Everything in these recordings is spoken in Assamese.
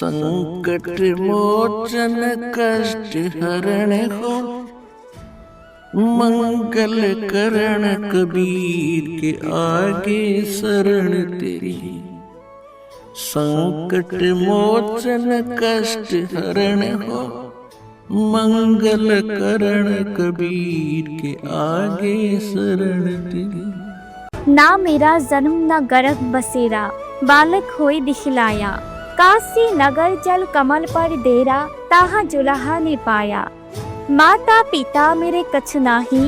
संकट मोचन कष्ट हरण हो, मंगल करण कबीर के आगे शरण तेरी। संकट मोचन कष्ट हरण हो, मंगल करण कबीर के आगे शरण तेरी। ना मेरा जन्म न गर्भ बसेरा, बालक होई दिखलाया। काशी नगर जल कमल पर डेरा, ताहा जुलाहा ने पाया। माता पिता मेरे कछ नाही,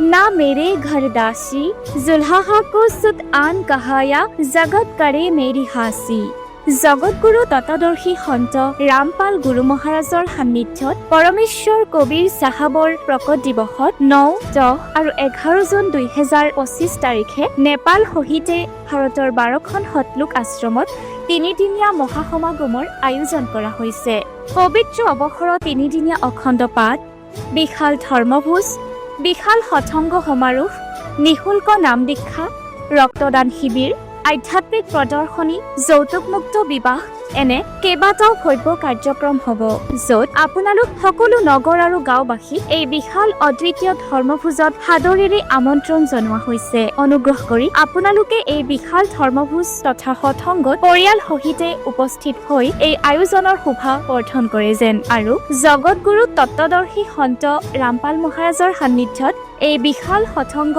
ना मेरे घर दासी। जुल्हा को सुत आन कहाया, जगत करे मेरी हासी। জগতগুৰু তত্ত্বদৰ্শী সন্ত ৰামপাল গুৰু মহাৰাজৰ সান্নিধ্যত পৰমেশ্বৰ কবিৰ চাহাবৰ প্ৰকট দিৱসত 9, 10 আৰু 11 জুন 2025 তাৰিখে নেপাল সহিতে ভাৰতৰ 12খন সতলোক আশ্ৰমত তিনিদিনীয়া মহাসমাগমৰ আয়োজন কৰা হৈছে। পবিত্ৰ অৱসৰৰ তিনিদিনীয়া অখণ্ড পাঠ, বিশাল ধৰ্মভোজ, বিশাল সৎসংগ সমাৰোহ, নিঃশুল্ক নাম দীক্ষা, ৰক্তদান শিবিৰ, আধ্যাত্মিক প্ৰদৰ্শনী, যৌতুকমুক্ত বিবাহ এনে কেইবাটাও ভব্য কাৰ্যক্ৰম হ'ব, য'ত আপোনালোক সকলো নগৰ আৰু গাঁওবাসী এই বিশাল অদ্বিতীয় ধৰ্মভোজত সাদৰেৰে আমন্ত্ৰণ জনোৱা হৈছে। অনুগ্ৰহ কৰি আপোনালোকে এই বিশাল ধৰ্মভোজ তথা সৎসংগত পৰিয়াল সহিতে উপস্থিত হৈ এই আয়োজনৰ শোভা বৰ্ধন কৰে যেন আৰু জগতগুৰু তত্ত্বদৰ্শী সন্ত ৰামপাল মহাৰাজৰ সান্নিধ্যত এই বিশাল সৎসংগ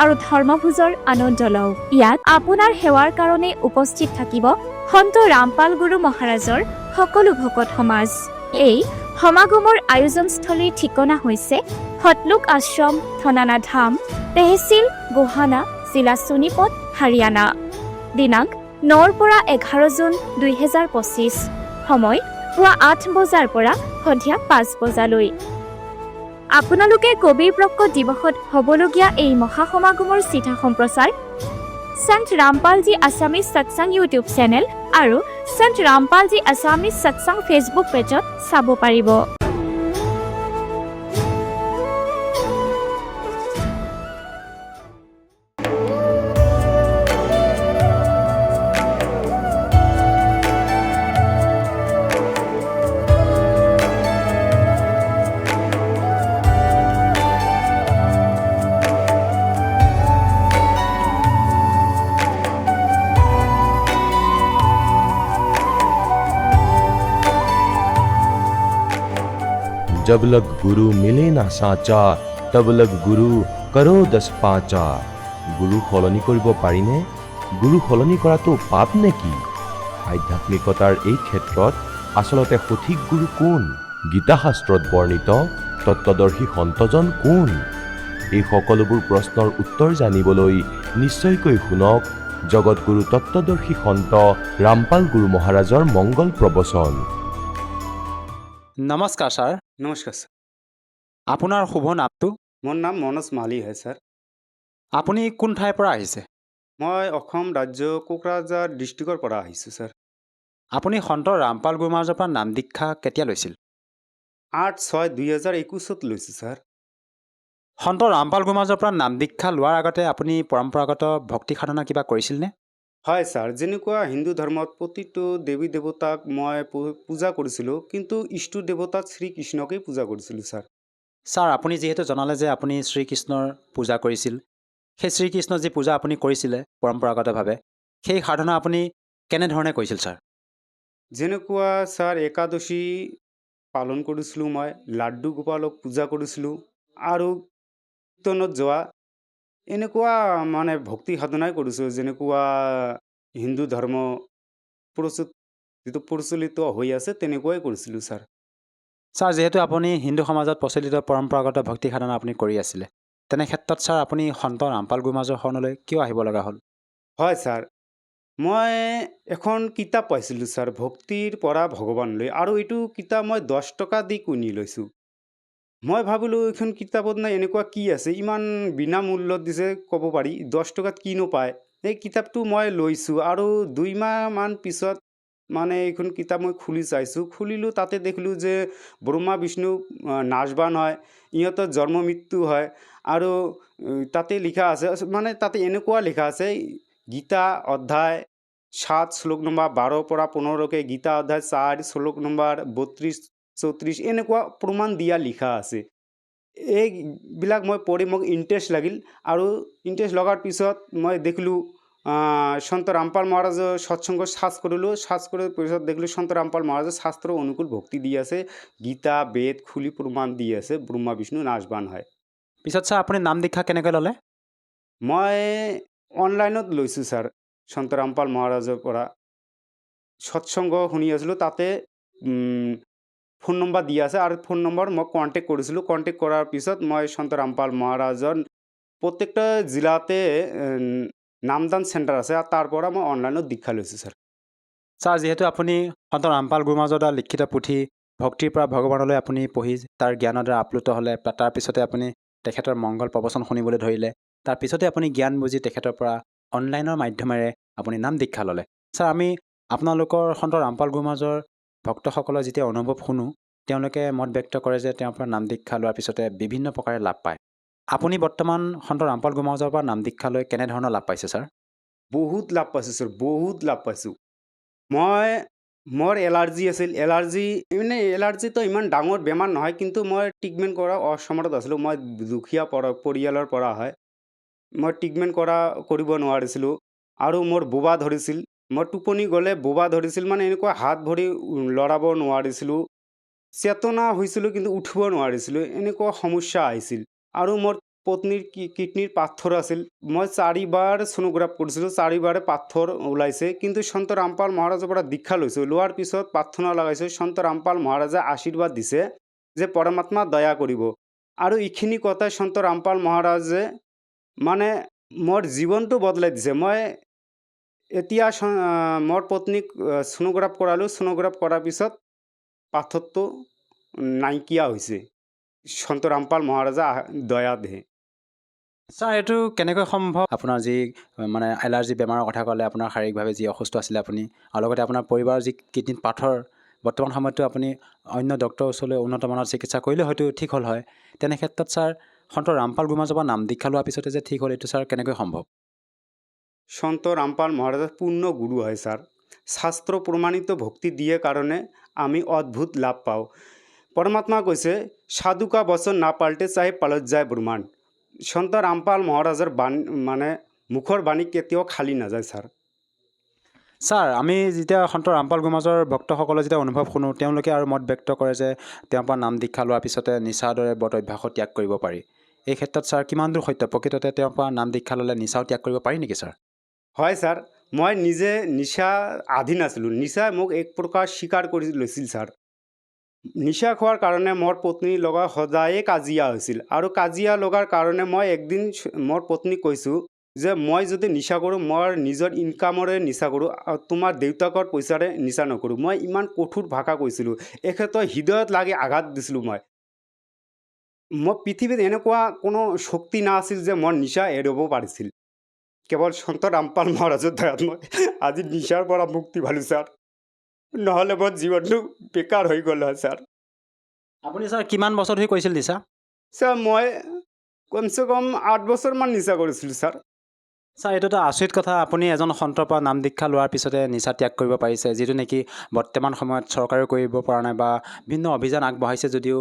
আৰু ধৰ্মভোজৰ আনন্দ লওক। ইয়াত আপোনাৰ সেৱাৰ কাৰণে উপস্থিত থাকিব সন্ত ৰামপাল গুৰু মহাৰাজৰ সকলো ভকত সমাজ। এই সমাগমৰ আয়োজনস্থলীৰ ঠিকনা হৈছে সতলোক আশ্ৰম, থনানা ধাম, তেহচিল গোহানা, জিলা সোনিপত, হাৰিয়ানা। দিনাংক 9ৰ পৰা 11 জুন 2025। সময় পুৱা 8 বজাৰ পৰা সন্ধিয়া 5 বজালৈ। আপোনালোকে কবিৰ প্ৰকট দিৱসত হ'বলগীয়া এই মহাসমাগমৰ চিধা সম্প্ৰচাৰ সন্ত ৰামপালজী আছামিজ সৎসংগ ইউটিউব চেনেল আৰু সন্ত ৰামপালজী আছামিজ সৎসংগ ফেচবুক পেজত চাব পাৰিব। जब लग गुरु मिले ना साचा, तब लग गुरु करो 10 पाचा। गुरु সলনি কৰিব পাৰিনে? গুৰু সলনি কৰাটো পাপ নেকি? আধ্যাত্মিকতাৰ এই ক্ষেত্ৰত আচলতে সঠিক গুৰু কোন? গীতা শাস্ত্ৰত বৰ্ণিত তত্ত্বদৰ্শী সন্তজন কোন? এই সকলোবোৰ প্ৰশ্নৰ উত্তৰ জানিবলৈ নিশ্চয়কৈ শুনক জগতগুৰু তত্ত্বদৰ্শী সন্ত ৰামপাল গুৰু মহাৰাজৰ মংগল প্ৰবচন। নমস্কাৰ ছাৰ। নমস্কাৰ ছাৰ। আপোনাৰ শুভ নামটো? মোৰ নাম মনোজ মালি হয় ছাৰ। আপুনি কোন ঠাইৰ পৰা আহিছে? মই অসম ৰাজ্য কোকৰাঝাৰ ডিষ্ট্ৰিক্টৰ পৰা আহিছোঁ ছাৰ। আপুনি সন্ত ৰামপাল গুৰু মহাৰাজৰ পৰা নাম দীক্ষা কেতিয়া লৈছিল? 8/6/2021 লৈছোঁ ছাৰ। সন্ত ৰামপাল গুৰু মহাৰাজৰ পৰা নাম দীক্ষা লোৱাৰ আগতে আপুনি পৰম্পৰাগত ভক্তি সাধনা কিবা কৰিছিলনে? হয় ছাৰ, যেনেকুৱা হিন্দু ধৰ্মত প্ৰতিটো দেৱী দেৱতাক মই পূজা কৰিছিলোঁ, কিন্তু ইষ্ট দেৱতাক শ্ৰীকৃষ্ণকেই পূজা কৰিছিলোঁ ছাৰ। ছাৰ, আপুনি যিহেতু জনালে যে আপুনি শ্ৰীকৃষ্ণৰ পূজা কৰিছিল, সেই শ্ৰীকৃষ্ণ যি পূজা আপুনি কৰিছিলে পৰম্পৰাগতভাৱে, সেই সাধনা আপুনি কেনেধৰণে কৰিছিল ছাৰ? যেনেকুৱা ছাৰ, একাদশী পালন কৰিছিলোঁ, মই লাড্ডু গোপালক পূজা কৰিছিলোঁ আৰু কীৰ্তনত যোৱা এনেকুৱা মানে ভক্তি সাধনাই কৰিছোঁ। যেনেকুৱা হিন্দু ধৰ্ম যিটো প্ৰচলিত হৈ আছে তেনেকুৱাই কৰিছিলোঁ ছাৰ। ছাৰ, যিহেতু আপুনি হিন্দু সমাজত প্ৰচলিত পৰম্পৰাগত ভক্তি সাধনা আপুনি কৰি আছিলে, তেনে ক্ষেত্ৰত ছাৰ আপুনি সন্ত ৰামপাল গুৰু মহাৰাজৰ শৰণলৈ কিয় আহিব লগা হ'ল? হয় ছাৰ, মই এখন কিতাপ পাইছিলোঁ ছাৰ, ভক্তিৰ পৰা ভগৱানলৈ, আৰু এইটো কিতাপ মই 10 টকা দি কিনি লৈছোঁ। মই ভাবিলোঁ এইখন কিতাপত নাই এনেকুৱা কি আছে, ইমান বিনামূল্যত দিছে ক'ব পাৰি, 10 টকাত কিনো পায়। এই কিতাপটো মই লৈছোঁ আৰু 2 মাহমান পিছত মানে এইখন কিতাপ মই খুলি চাইছোঁ। খুলিলোঁ, তাতে দেখিলোঁ যে ব্ৰহ্মা বিষ্ণু নাশবান হয়, ইহঁতৰ জন্ম মৃত্যু হয়, আৰু তাতে লিখা আছে, মানে তাতে এনেকুৱা লিখা আছে গীতা অধ্যায় 7 শ্লোক নম্বৰ 12 পৰা 15লৈকে, গীতা অধ্যায় 4 শ্লোক নম্বৰ 32-34 এনেকুৱা প্ৰমাণ দিয়া লিখা আছে। এইবিলাক মই পঢ়ি মোক ইণ্টাৰেষ্ট লাগিল, আৰু ইণ্টাৰেষ্ট লগাৰ পিছত মই দেখিলোঁ সন্ত ৰামপাল মহাৰাজৰ সৎসংগ সাৰ্চ কৰিলোঁ। সাৰ্চ কৰাৰ পিছত দেখিলোঁ সন্ত ৰামপাল মহাৰাজৰ শাস্ত্ৰ অনুকূল ভক্তি দি আছে, গীতা বেদ খুলি প্ৰমাণ দি আছে ব্ৰহ্মা বিষ্ণু নাচবান হয়। পিছত ছাৰ আপুনি নাম দীক্ষা কেনেকৈ ল'লে? মই অনলাইনত লৈছোঁ ছাৰ, সন্ত ৰামপাল মহাৰাজৰ পৰা সৎসংগ শুনি আছিলোঁ। তাতে ফোন নম্বৰ দিয়া আছে, আৰু ফোন নম্বৰ মই কণ্টেক্ট কৰিছিলোঁ। কণ্টেক্ট কৰাৰ পিছত মই সন্ত ৰামপাল মহাৰাজৰ প্ৰত্যেকটা জিলাতে নামদান চেণ্টাৰ আছে, আৰু তাৰ পৰা মই অনলাইনত দীক্ষা লৈছোঁ ছাৰ। ছাৰ, যিহেতু আপুনি সন্ত ৰামপাল গুৰু মহাৰাজৰ দ্বাৰা লিখিত পুথি ভক্তিৰ পৰা ভগৱানলৈ আপুনি পঢ়ি তাৰ জ্ঞানৰ দ্বাৰা আপ্লুত হ'লে, তাৰপিছতে আপুনি তেখেতৰ মংগল প্ৰবচন শুনিবলৈ ধৰিলে, তাৰপিছতে আপুনি জ্ঞান বুজি তেখেতৰ পৰা অনলাইনৰ মাধ্যমেৰে আপুনি নাম দীক্ষা ল'লে। ছাৰ, আমি আপোনালোকৰ সন্ত ৰামপাল গুৰু মহাৰাজৰ ভক্তসকলৰ যেতিয়া অনুভৱ শুনো, তেওঁলোকে মত ব্যক্ত কৰে যে তেওঁৰ পৰা নাম দীক্ষা লোৱাৰ পিছতে বিভিন্ন প্ৰকাৰে লাভ পায়। আপুনি বৰ্তমান সন্ত ৰামপাল গুৰু মহাৰাজৰ পৰা নাম দীক্ষা লৈ কেনেধৰণৰ লাভ পাইছে ছাৰ? বহুত লাভ পাইছোঁ ছাৰ, বহুত লাভ পাইছোঁ। মোৰ এলাৰ্জি আছিল, এলাৰ্জিটো ইমান ডাঙৰ বেমাৰ নহয়, কিন্তু মই ট্ৰিটমেণ্ট কৰা অসমৰ্থ আছিলোঁ। মই দুখীয়া পৰিয়ালৰ পৰা হয়, মই ট্ৰিটমেণ্ট কৰিব নোৱাৰিছিলোঁ, আৰু মোৰ বোবা ধৰিছিল। মই টোপনি গ'লে বোবা ধৰিছিল, মানে এনেকুৱা হাত ভৰি লৰাব নোৱাৰিছিলোঁ, চেতনা হৈছিলোঁ কিন্তু উঠিব নোৱাৰিছিলোঁ, এনেকুৱা সমস্যা আহিছিল। আৰু মোৰ পত্নীৰ কিডনীৰ পাথৰ আছিল। মই 4 বাৰ ছ'নোগ্ৰাফ কৰিছিলোঁ, 4 বাৰে পাথৰ ওলাইছে, কিন্তু সন্ত ৰামপাল মহাৰাজৰ পৰা দীক্ষা লৈছোঁ। লোৱাৰ পিছত প্ৰাৰ্থনা লগাইছোঁ, সন্ত ৰামপাল মহাৰাজে আশীৰ্বাদ দিছে যে পৰমাত্মা দয়া কৰিব, আৰু এইখিনি কথাই সন্ত ৰামপাল মহাৰাজে মানে মোৰ জীৱনটো বদলাই দিছে। মই এতিয়া মোৰ পত্নীক ছ'নোগ্ৰাফ কৰালোঁ, ছ'নোগ্ৰাফ কৰাৰ পিছত পাথৰটো নাইকিয়া হৈছে, সন্ত ৰামপাল মহাৰাজা দয়া দেহে। ছাৰ, এইটো কেনেকৈ সম্ভৱ? আপোনাৰ যি মানে এলাৰ্জি বেমাৰৰ কথা ক'লে, আপোনাৰ শাৰীৰিকভাৱে যি অসুস্থ আছিলে আপুনি, আৰু লগতে আপোনাৰ পৰিবাৰৰ যি কিডনীত পাথৰ, বৰ্তমান সময়তো আপুনি অন্য ডক্টৰৰ ওচৰলৈ উন্নতমানৰ চিকিৎসা কৰিলে হয়তো ঠিক হ'ল হয়। তেনে ক্ষেত্ৰত ছাৰ, সন্ত ৰামপাল গুৰু মহাৰাজৰ পৰা নাম দীক্ষা লোৱাৰ পিছতে যে ঠিক হ'ল, এইটো ছাৰ কেনেকৈ সম্ভৱ? সন্ত ৰামপাল মহাৰাজৰ পূৰ্ণ গুৰু হয় ছাৰ। শাস্ত্ৰ প্ৰমাণিত ভক্তি দিয়ে কাৰণে আমি অদ্ভুত লাভ পাওঁ। পৰমাত্মা কৈছে, সাধু কা বচন না পাল্টে চাহে পালত যায় ব্ৰহ্মাণ্ড। সন্ত ৰামপাল মহাৰাজৰ বাণী মানে মুখৰ বাণী কেতিয়াও খালী নাযায় ছাৰ। ছাৰ, আমি যেতিয়া সন্ত ৰামপাল গুৰু মহাৰাজৰ ভক্তসকলে যেতিয়া অনুভৱ শুনো, তেওঁলোকে আৰু মত ব্যক্ত কৰে যে তেওঁৰ পৰা নাম দীক্ষা লোৱাৰ পিছতে নিচাৰ দৰে বদ অভ্যাসো ত্যাগ কৰিব পাৰি। এই ক্ষেত্ৰত ছাৰ কিমান দূৰ সত্য? প্ৰকৃততে তেওঁৰ পৰা নাম দীক্ষা ল'লে নিচাও ত্যাগ কৰিব পাৰি নেকি ছাৰ? হয় ছাৰ, মই নিজে নিচা আধীন আছিলোঁ। নিচাই মোক এক প্ৰকাৰ স্বীকাৰ কৰি লৈছিল ছাৰ। নিচা খোৱাৰ কাৰণে মোৰ পত্নীৰ লগত সদায়ে কাজিয়া হৈছিল, আৰু কাজিয়া লগাৰ কাৰণে মই একদিন মোৰ পত্নীক কৈছোঁ যে মই যদি নিচা কৰোঁ, মই নিজৰ ইনকামৰে নিচা কৰোঁ, আৰু তোমাৰ দেউতাকৰ পইচাৰে নিচা নকৰোঁ। মই ইমান কঠোৰ ভাষা কৈছিলোঁ, এখেতৰ হৃদয়ত লাগি আঘাত দিছিলোঁ। মই পৃথিৱীত এনেকুৱা কোনো শক্তি নাছিল যে মোৰ নিচা এৰিব পাৰিছিল। কেৱল সন্ত ৰামপাল মহাৰাজৰ দয়াত মই আজি নিচাৰ পৰা মুক্তি পালোঁ ছাৰ, নহ'লে মোৰ জীৱনটো বেকাৰ হৈ গ'ল হয় ছাৰ। আপুনি ছাৰ কিমান বছৰ ধৰি কৰিছিল নিচা? ছাৰ, মই কমচে কম 8 বছৰমান নিচা কৰিছিলোঁ ছাৰ। ছাৰ, এইটো এটা আচৰিত কথা। আপুনি এজন সন্তৰ পৰা নাম দীক্ষা লোৱাৰ পিছতে নিচা ত্যাগ কৰিব পাৰিছে, যিটো নেকি বৰ্তমান সময়ত চৰকাৰেও কৰিব পৰা নাই, বা বিভিন্ন অভিযান আগবঢ়াইছে যদিও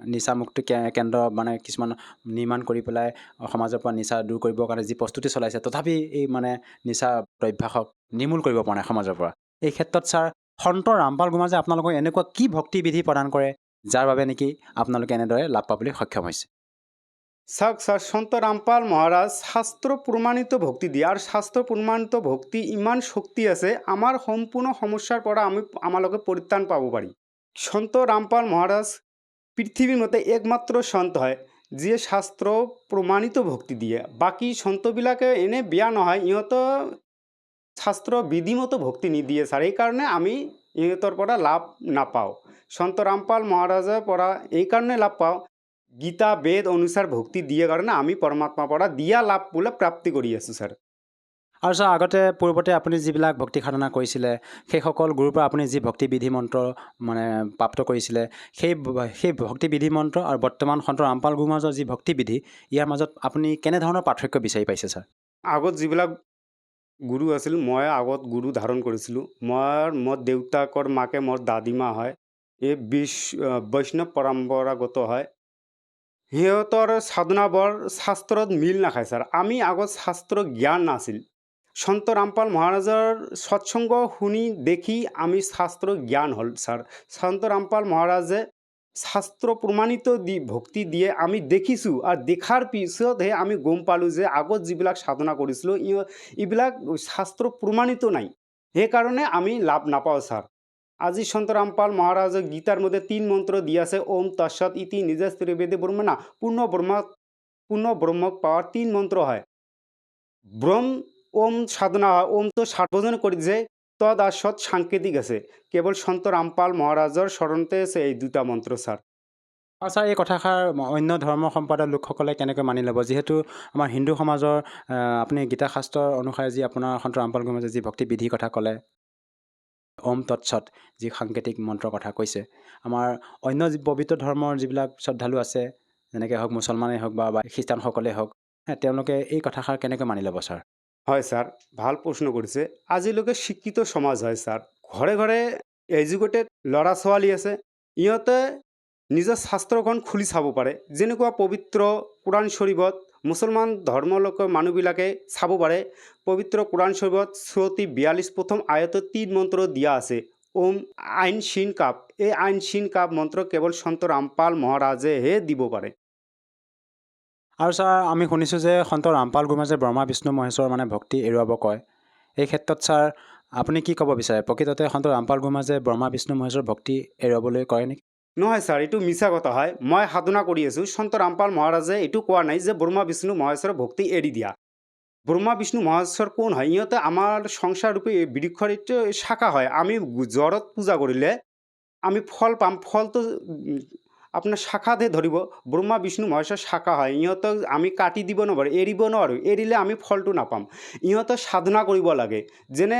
নিচামুক্তি কেন্দ্ৰ মানে কিছুমান নিৰ্মাণ কৰি পেলাই সমাজৰ পৰা নিচা দূৰ কৰিবৰ কাৰণে যি প্ৰস্তুতি চলাইছে, তথাপি এই মানে নিচা অভ্যাসক নিৰ্মূল কৰিব পৰা নাই সমাজৰ পৰা। এই ক্ষেত্ৰত ছাৰ, সন্ত ৰামপাল গুৰু মহাৰাজে আপোনালোকক এনেকুৱা কি ভক্তি বিধি প্ৰদান কৰে যাৰ বাবে নেকি আপোনালোকে এনেদৰে লাভ পাবলৈ সক্ষম হৈছে? চাওক ছাৰ, সন্ত ৰামপাল মহাৰাজ শাস্ত্ৰ প্ৰমাণিত ভক্তি দিয়ে, আৰু শাস্ত্ৰ প্ৰমাণিত ভক্তি ইমান শক্তি আছে, আমাৰ সম্পূৰ্ণ সমস্যাৰ পৰা আমালোকে পৰিত্ৰাণ পাব পাৰি। সন্ত ৰামপাল মহাৰাজ পৃথিৱীৰ মতে একমাত্ৰ সন্ত হয় যিয়ে শাস্ত্ৰ প্ৰমাণিত ভক্তি দিয়ে। বাকী সন্তবিলাকে এনে বেয়া নহয়, ইহঁতৰ শাস্ত্ৰ বিধিমতো ভক্তি নিদিয়ে ছাৰ, এইকাৰণে আমি ইহঁতৰ পৰা লাভ নাপাওঁ। সন্ত ৰামপাল মহাৰাজৰ পৰা এইকাৰণে লাভ পাওঁ, গীতা বেদ অনুসাৰ ভক্তি দিয়ে কাৰণে আমি পৰমাত্মাৰ পৰা দিয়া লাভ বোলে প্ৰাপ্তি কৰি আছোঁ ছাৰ। আৰু ছাৰ, পূৰ্বতে আপুনি যিবিলাক ভক্তি সাধনা কৰিছিলে, সেইসকল গুৰুৰ পৰা আপুনি যি ভক্তি বিধি মন্ত্ৰ মানে প্ৰাপ্ত কৰিছিলে, সেই ভক্তি বিধি মন্ত্ৰ আৰু বৰ্তমান সন্ত ৰামপাল গুৰু মহাৰাজৰ যি ভক্তি বিধি, ইয়াৰ মাজত আপুনি কেনেধৰণৰ পাৰ্থক্য বিচাৰি পাইছে ছাৰ? আগত যিবিলাক গুৰু আছিল, মই আগত গুৰু ধাৰণ কৰিছিলোঁ। মোৰ দেউতাকৰ মাকে মোৰ দাদীমা হয়। এই বৈষ্ণৱ পৰম্পৰাগত হয়। সিহঁতৰ সাধনাবোৰ শাস্ত্ৰত মিল নাখায় ছাৰ। আমি আগত শাস্ত্ৰ জ্ঞান নাছিল। সন্ত ৰামপাল মহাৰাজৰ সৎসংগ শুনি দেখি আমি শাস্ত্ৰ জ্ঞান হ'ল ছাৰ। সন্ত ৰামপাল মহাৰাজে শাস্ত্ৰ প্ৰমাণিত ভক্তি দিয়ে আমি দেখিছোঁ, আৰু দেখাৰ পিছতহে আমি গম পালোঁ যে আগত যিবিলাক সাধনা কৰিছিলোঁ এইবিলাক শাস্ত্ৰ প্ৰমাণিত নাই, সেইকাৰণে আমি লাভ নাপাওঁ ছাৰ। আজি সন্ত রামপাল মহারাজ গীতার মধ্যে 3 মন্ত্র দিয়ে আছে, ওম তৎসৎ ইতি নিজস্ত্রবেদে ব্রহ্ম না পূর্ণ ব্রহ্ম পাওয়ার 3 মন্ত্র হয়। ব্রহ্ম ওম সাধনা হয়, ওম তো সার্বজন করি যে তদ আর সৎ সাংকেতিক আছে, কেবল সন্ত রামপাল মহাৰাজৰ শৰণতে আছে এই 2টা মন্ত্ৰ স্যাৰ। আৰু ছাৰ এই কথাষাৰ অন্য ধৰ্ম সম্প্ৰদায়ৰ লোকসকলে কেনেকৈ মানি ল'ব, যিহেতু আমাৰ হিন্দু সমাজৰ আপুনি গীতা শাস্ত্ৰৰ অনুসাৰে যি আপোনাৰ সন্ত ৰামপাল গুৰুমাজে যি ভক্তি বিধিৰ কথা ক'লে, ওম তৎসৎ যি সাংকেতিক মন্ত্ৰৰ কথা কৈছে, আমাৰ অন্য পবিত্ৰ ধৰ্মৰ যিবিলাক শ্ৰদ্ধালু আছে, যেনেকৈ হওক মুছলমানেই হওক বা খ্ৰীষ্টানসকলেই হওক, তেওঁলোকে এই কথাষাৰ কেনেকৈ মানি ল'ব ছাৰ? হয় স্যাৰ, ভাল প্ৰশ্ন কৰিছে। আজিলৈকে শিক্ষিত সমাজ হয় স্যাৰ, ঘৰে ঘৰে এডুকেটেড ল'ৰা ছোৱালী আছে, ইহঁতে নিজৰ শাস্ত্ৰখন খুলি চাব পাৰে। যেনেকুৱা পবিত্ৰ কোৰাণ শ্বৰীফত মুছলমান ধৰ্মলোক মানুহবিলাকে চাব পাৰে, পবিত্ৰ কোৰাণ শ্বৰীফত শ্ৰুতি 42 প্ৰথম আয়তত 3 মন্ত্ৰ দিয়া আছে, ওম আইন চিন কাপ। এই আইন চিন কাপ মন্ত্ৰ কেৱল সন্ত ৰামপাল মহাৰাজেহে দিব পাৰে। আৰু ছাৰ আমি শুনিছোঁ যে সন্ত ৰামপাল গুৰুমাজে ব্ৰহ্মা বিষ্ণু মহেশ্বৰ মানে ভক্তি এৰুৱাব কয়। এই ক্ষেত্ৰত ছাৰ আপুনি কি ক'ব বিচাৰে? প্ৰকৃততে সন্ত ৰামপাল গুৰুমাজে ব্ৰহ্মা বিষ্ণু মহেশ্বৰ ভক্তি এৰুৱাবলৈ কয় নেকি? নহয় ছাৰ, এইটো মিছা কথা হয়। মই সাধনা কৰি আছোঁ, সন্ত ৰামপাল মহাৰাজে এইটো কোৱা নাই যে ব্ৰহ্মা বিষ্ণু মহেশ্বৰৰ ভক্তি এৰি দিয়া। ব্ৰহ্মা বিষ্ণু মহেশ্বৰ কোন হয়? ইহঁতে আমাৰ সংসাৰ ৰূপী বৃক্ষৰ এইটো শাখা হয়। আমি জ্বৰত পূজা কৰিলে আমি ফল পাম, ফলটো আপোনাৰ শাখাতহে ধৰিব। ব্ৰহ্মা বিষ্ণু মহেশ্বৰ শাখা হয়, ইহঁতক আমি কাটি দিব নোৱাৰোঁ, এৰিব নোৱাৰোঁ। এৰিলে আমি ফলটো নাপাম। ইহঁতক সাধনা কৰিব লাগে। যেনে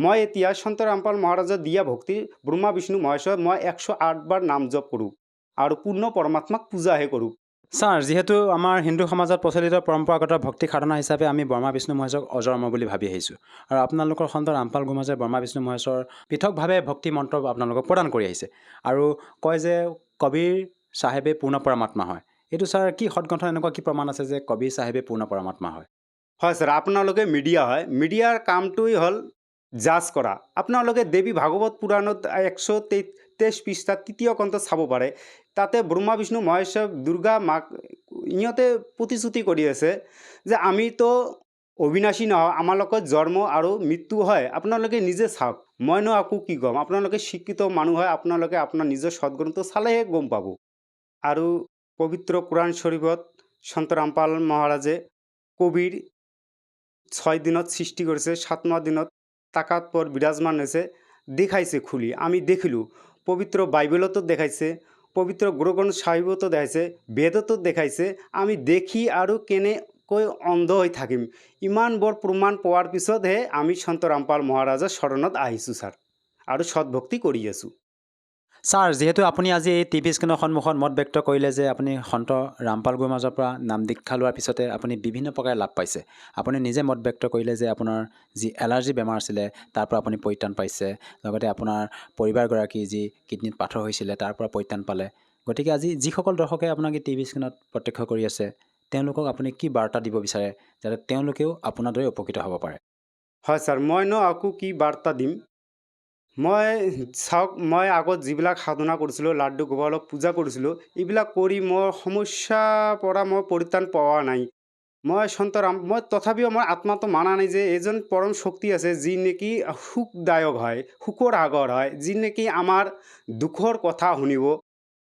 মই এতিয়া সন্ত ৰামপাল মহাৰাজৰ দিয়া ভক্তি ব্ৰহ্মা বিষ্ণু মহেশ্বৰ মই 108 বাৰ নাম জপ কৰোঁ আৰু পূৰ্ণ পৰমাত্মাক পূজাহে কৰোঁ। ছাৰ যিহেতু আমাৰ হিন্দু সমাজত প্ৰচলিত পৰম্পৰাগত ভক্তি সাধনা হিচাপে আমি ব্ৰহ্মা বিষ্ণু মহেশ্বৰক অজৰমৰ বুলি ভাবি আহিছোঁ, আৰু আপোনালোকৰ সন্ত ৰামপাল গুৰুমাজে ব্ৰহ্মা বিষ্ণু মহেশ্বৰ পৃথকভাৱে ভক্তি মন্ত্ৰ আপোনালোকক প্ৰদান কৰি আহিছে, আৰু কয় যে কবিৰ চাহেবে পূৰ্ণ পৰমাত্মা হয়। এইটো ছাৰ কি সৎগ্ৰন্থ এনেকুৱা কি প্ৰমাণ আছে যে কবিৰ চাহেবে পূৰ্ণ পৰমাত্মা হয়? হয় ছাৰ, আপোনালোকে মিডিয়া হয়, মিডিয়াৰ কামটোৱেই হ'ল জাজ কৰা। আপোনালোকে দেৱী ভাগৱত পুৰাণত 123 পৃষ্ঠাত 3য় কণ্ঠত চাব পাৰে। তাতে ব্ৰহ্মা বিষ্ণু মহেশ্বৰ দুৰ্গা মাক ইহঁতে প্ৰতিশ্ৰুতি কৰি আছে যে আমিতো অবিনাশী নহয়, আমাৰ লগত জন্ম আৰু মৃত্যু হয়। আপোনালোকে নিজে চাওক, মইনো আকৌ কি ক'ম। আপোনালোকে শিক্ষিত মানুহ হয়, আপোনালোকে আপোনাৰ নিজৰ সৎগ্ৰন্থ চালেহে গম পাব। আৰু পবিত্ৰ কোৰাণ শ্বৰীফত সন্ত ৰামপাল মহাৰাজে কবিৰ 6 দিনত সৃষ্টি কৰিছে, 7মা দিনত তাকাত পৰ বিৰাজমান হৈছে, দেখাইছে খুলি, আমি দেখিলোঁ। পবিত্ৰ বাইবেলতো দেখাইছে, পবিত্ৰ গুৰুগ্ৰন্থ সাহিবতো দেখাইছে, বেদতো দেখাইছে। আমি দেখি আৰু কেনেকৈ অন্ধ হৈ থাকিম? ইমান বৰ প্ৰমাণ পোৱাৰ পিছতহে আমি সন্ত ৰামপাল মহাৰাজৰ শৰণত আহিছোঁ ছাৰ, আৰু সৎভক্তি কৰি আছোঁ। ছাৰ যিহেতু আপুনি আজি এই টিভি স্ক্ৰীণৰ সন্মুখত মত ব্যক্ত কৰিলে যে আপুনি সন্ত ৰামপাল গুৰুমাজৰ পৰা নাম দীক্ষা লোৱাৰ পিছতে আপুনি বিভিন্ন প্ৰকাৰে লাভ পাইছে, আপুনি নিজে মত ব্যক্ত কৰিলে যে আপোনাৰ যি এলাৰ্জি বেমাৰ আছিলে তাৰ পৰা আপুনি পৰিত্ৰাণ পাইছে, লগতে আপোনাৰ পৰিবাৰগৰাকী যি কিডনীত পাথৰ হৈছিলে তাৰ পৰা পৰিত্ৰাণ পালে। গতিকে আজি যিসকল দৰ্শকে আপোনাক এই টিভি স্ক্ৰীণত প্ৰত্যক্ষ কৰি আছে, তেওঁলোকক আপুনি কি বাৰ্তা দিব বিচাৰে যাতে তেওঁলোকেও আপোনাৰ দৰে উপকৃত হ'ব পাৰে? হয় ছাৰ, মইনো আকৌ কি বাৰ্তা দিম? চাওক, মই আগত যিবিলাক সাধনা কৰিছিলোঁ, লাড্ডু গোপালক পূজা কৰিছিলোঁ, এইবিলাক কৰি মোৰ সমস্যাৰ পৰা মই পৰিত্ৰাণ পোৱা নাই। মই তথাপিও মই আত্মাটো মানা নাই যে এজন পৰম শক্তি আছে যি নেকি সুখদায়ক হয়, সুখৰ সাগৰ হয়, যি নেকি আমাৰ দুখৰ কথা শুনিব।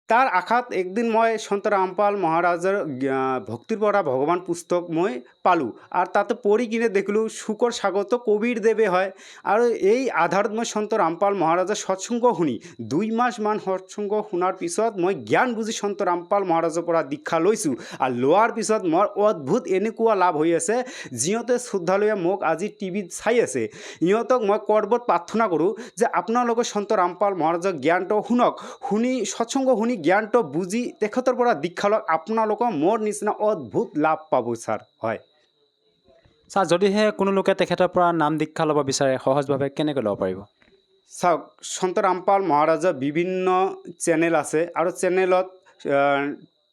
তাৰ আশাত একদিন মই সন্ত ৰামপাল মহাৰাজৰ ভক্তিৰ পৰা ভগৱান পুস্তক মই পালোঁ, আৰু তাতে পঢ়ি কিনে দেখিলোঁ সুখৰ সাগৰটো কবিৰ দেৱে হয়। আৰু এই আধাৰত মই সন্ত ৰামপাল মহাৰাজৰ সৎসংগ শুনি 2 মাহমান সৎসংগ শুনাৰ পিছত মই জ্ঞান বুজি সন্ত ৰামপাল মহাৰাজৰ পৰা দীক্ষা লৈছোঁ, আৰু লোৱাৰ পিছত মোৰ অদ্ভুত এনেকুৱা লাভ হৈ আছে। যিহঁতে শ্ৰদ্ধালুৱে মোক আজি টিভিত চাই আছে, ইহঁতক মই কৰ্বত প্ৰাৰ্থনা কৰোঁ যে আপোনালোকে সন্ত ৰামপাল মহাৰাজৰ জ্ঞানটো শুনক, শুনি সৎসংগ শুনি জ্ঞানটো বুজি তেখেতৰ পৰা দীক্ষা লওক, আপোনালোকৰ মোৰ নিচিনা অদ্ভুত লাভ পাব ছাৰ। হয়। ছাৰ যদিহে কোনো লোকে তেখেতৰ পৰা নাম দীক্ষা ল'ব বিচাৰে সহজভাৱে কেনেকৈ ল'ব পাৰিব? চাওক, সন্ত ৰামপাল মহাৰাজৰ বিভিন্ন চেনেল আছে আৰু চেনেলত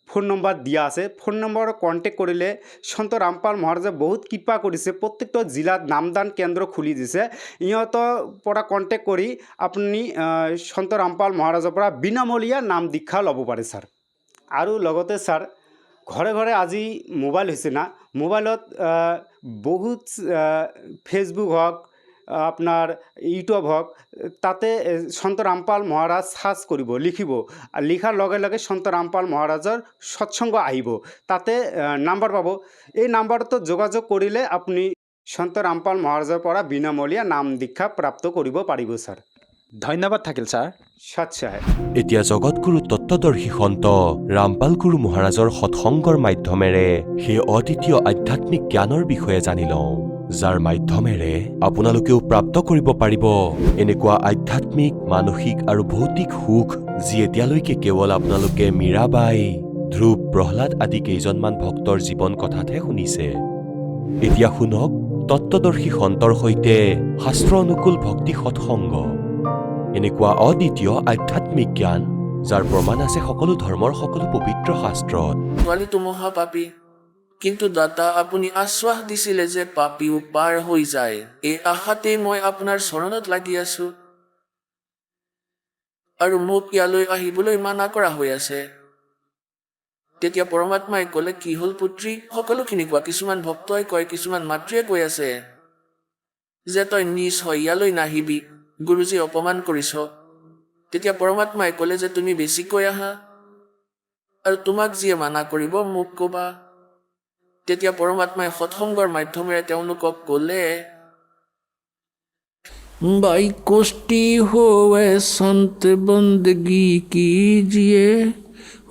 ফোন নম্বৰ দিয়া আছে। ফোন নম্বৰ কণ্টেক্ট কৰিলে সন্ত ৰামপাল মহাৰাজে বহুত কৃপা কৰিছে, প্ৰত্যেকটো জিলাত নামদান কেন্দ্ৰ খুলি দিছে। ইহঁতৰ পৰা কণ্টেক্ট কৰি আপুনি সন্ত ৰামপাল মহাৰাজৰ পৰা বিনামূলীয়া নাম দীক্ষা ল'ব পাৰে ছাৰ। আৰু লগতে ছাৰ, ঘৰে ঘৰে আজি মোবাইল হৈছে না, মোবাইলত বহুত ফেচবুক হওক, আপোনাৰ ইউটিউব হওক, তাতে সন্ত ৰামপাল মহাৰাজ সাৰ্চ কৰিব, লিখিব, লিখাৰ লগে লগে সন্ত ৰামপাল মহাৰাজৰ সৎসংগ আহিব, তাতে নাম্বাৰ পাব। এই নাম্বাৰটো যোগাযোগ কৰিলে আপুনি সন্ত ৰামপাল মহাৰাজৰ পৰা বিনামূলীয়া নাম দীক্ষা প্ৰাপ্ত কৰিব পাৰিব ছাৰ। ধন্যবাদ থাকিল ছাৰ। সৎ সাহেব। এতিয়া জগতগুৰু তত্ত্বদৰ্শী সন্ত ৰামপাল গুৰু মহাৰাজৰ সৎসংগৰ মাধ্যমেৰে সেই অদ্বিতীয় আধ্যাত্মিক জ্ঞানৰ বিষয়ে জানি লওঁ, যাৰ মাধ্যমেৰে আপোনালোকেও প্ৰাপ্ত কৰিব পাৰিব এনেকুৱা আধ্যাত্মিক, মানসিক আৰু ভৌতিক সুখ যি এতিয়ালৈকে কেৱল আপোনালোকে মীৰাবাই, ধ্ৰুৱ, প্ৰহ্লাদ আদি কেইজনমান ভক্তৰ জীৱন কথাতহে শুনিছে। এতিয়া শুনক তত্ত্বদৰ্শী সন্তৰ সৈতে শাস্ত্ৰ অনুকূল ভক্তি সৎসংগ, এনেকুৱা অদ্বিতীয় আধ্যাত্মিক জ্ঞান যাৰ প্ৰমাণ আছে সকলো ধৰ্মৰ সকলো পবিত্ৰ শাস্ত্ৰত। ছোৱালীটো মহাপাপী, কিন্তু দাতা আপুনি আশ্বাস দিছিলে যে পাপীও পাৰ হৈ যায়। এই আশাতেই মই আপোনাৰ চৰণত লাগি আছো, আৰু মোক ইয়ালৈ আহিবলৈ মানা কৰা হৈ আছে। তেতিয়া পৰমাত্মাই ক'লে, কি হ'ল পুত্ৰী? সকলোখিনি কোৱা। কিছুমান ভক্তই কয়, কিছুমান মাতৃয়ে কৈ আছে যে তই নিজ হৈ ইয়ালৈ নাহিবি, গুৰুজী অপমান কৰিছ। তেতিয়া পৰমাত্মাই ক'লে যে তুমি বেছিকৈ আহা, আৰু তোমাক যিয়ে মানা কৰিব মোক ক'বা। তেতিয়া পৰমাত্মাই সৎসংগৰ মাধ্যমেৰে তেওঁলোকক ক'লে, भाई कुश्ती होवे संत बंदगी कीजिए,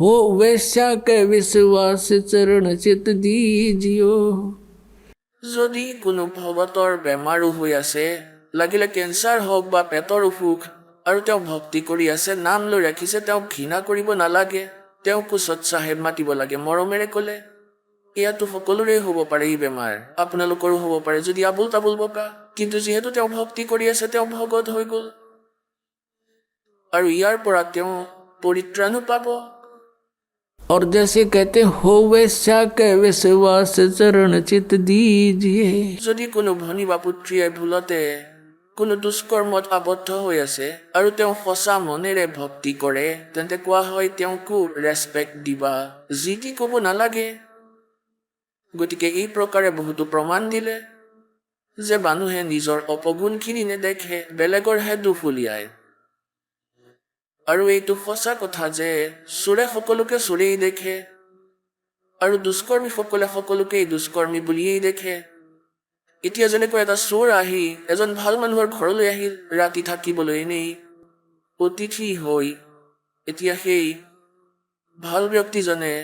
हो वैश्या के विश्वास चरण चित दीजियो। যদি কোনো ভগতৰ বেমাৰো হৈ আছে, লাগিলে কেঞ্চাৰ হওক বা পেটৰ অসুখ, আৰু তেওঁ ভক্তি কৰি আছে, নাম লৈ ৰাখিছে, তেওঁক ঘৃণা কৰিব নালাগে, তেওঁক সৎ চাহেব মাতিব লাগে। মৰমেৰে ক'লে, এয়াতো সকলোৰে হ'ব পাৰে এই বেমাৰ, আপোনালোকৰো হ'ব পাৰে যদি আবুল তাবুল বকা, কিন্তু যিহেতু তেওঁ ভক্তি কৰি আছে, তেওঁ ভগত হৈ গ'ল, আৰু ইয়াৰ পৰা তেওঁ পৰিত্ৰাণো পাব। और जैसे कहते हो वैसा के विश्वास चरण चित दीजिए। যদি কোনো ভনী বা পুত্ৰীয়ে ভুলতে কোনো দুষ্কৰ্মত আবদ্ধ হৈ আছে আৰু তেওঁ সঁচা মনেৰে ভক্তি কৰে, তেন্তে কোৱা হয় তেওঁকো ৰেচপেক্ট দিবা, যি টি ক'ব নালাগে। গতিকে এই প্ৰকাৰে বহুতো প্ৰমাণ দিলে যে মানুহে নিজৰ অপগুণখিনি নেদেখে, বেলেগৰহে দুখ উলিয়ায়। আৰু এইটো সঁচা কথা যে চোৰে সকলোকে চোৰেই দেখে, আৰু দুষ্কৰ্মীসকলে সকলোকেই দুষ্কৰ্মী বুলিয়েই দেখে। এতিয়া যেনেকৈ এটা চোৰ আহি এজন ভাল মানুহৰ ঘৰলৈ আহিল ৰাতি থাকিবলৈ এনেই অতিথি হৈ, এতিয়া সেই ভাল ব্যক্তিজনে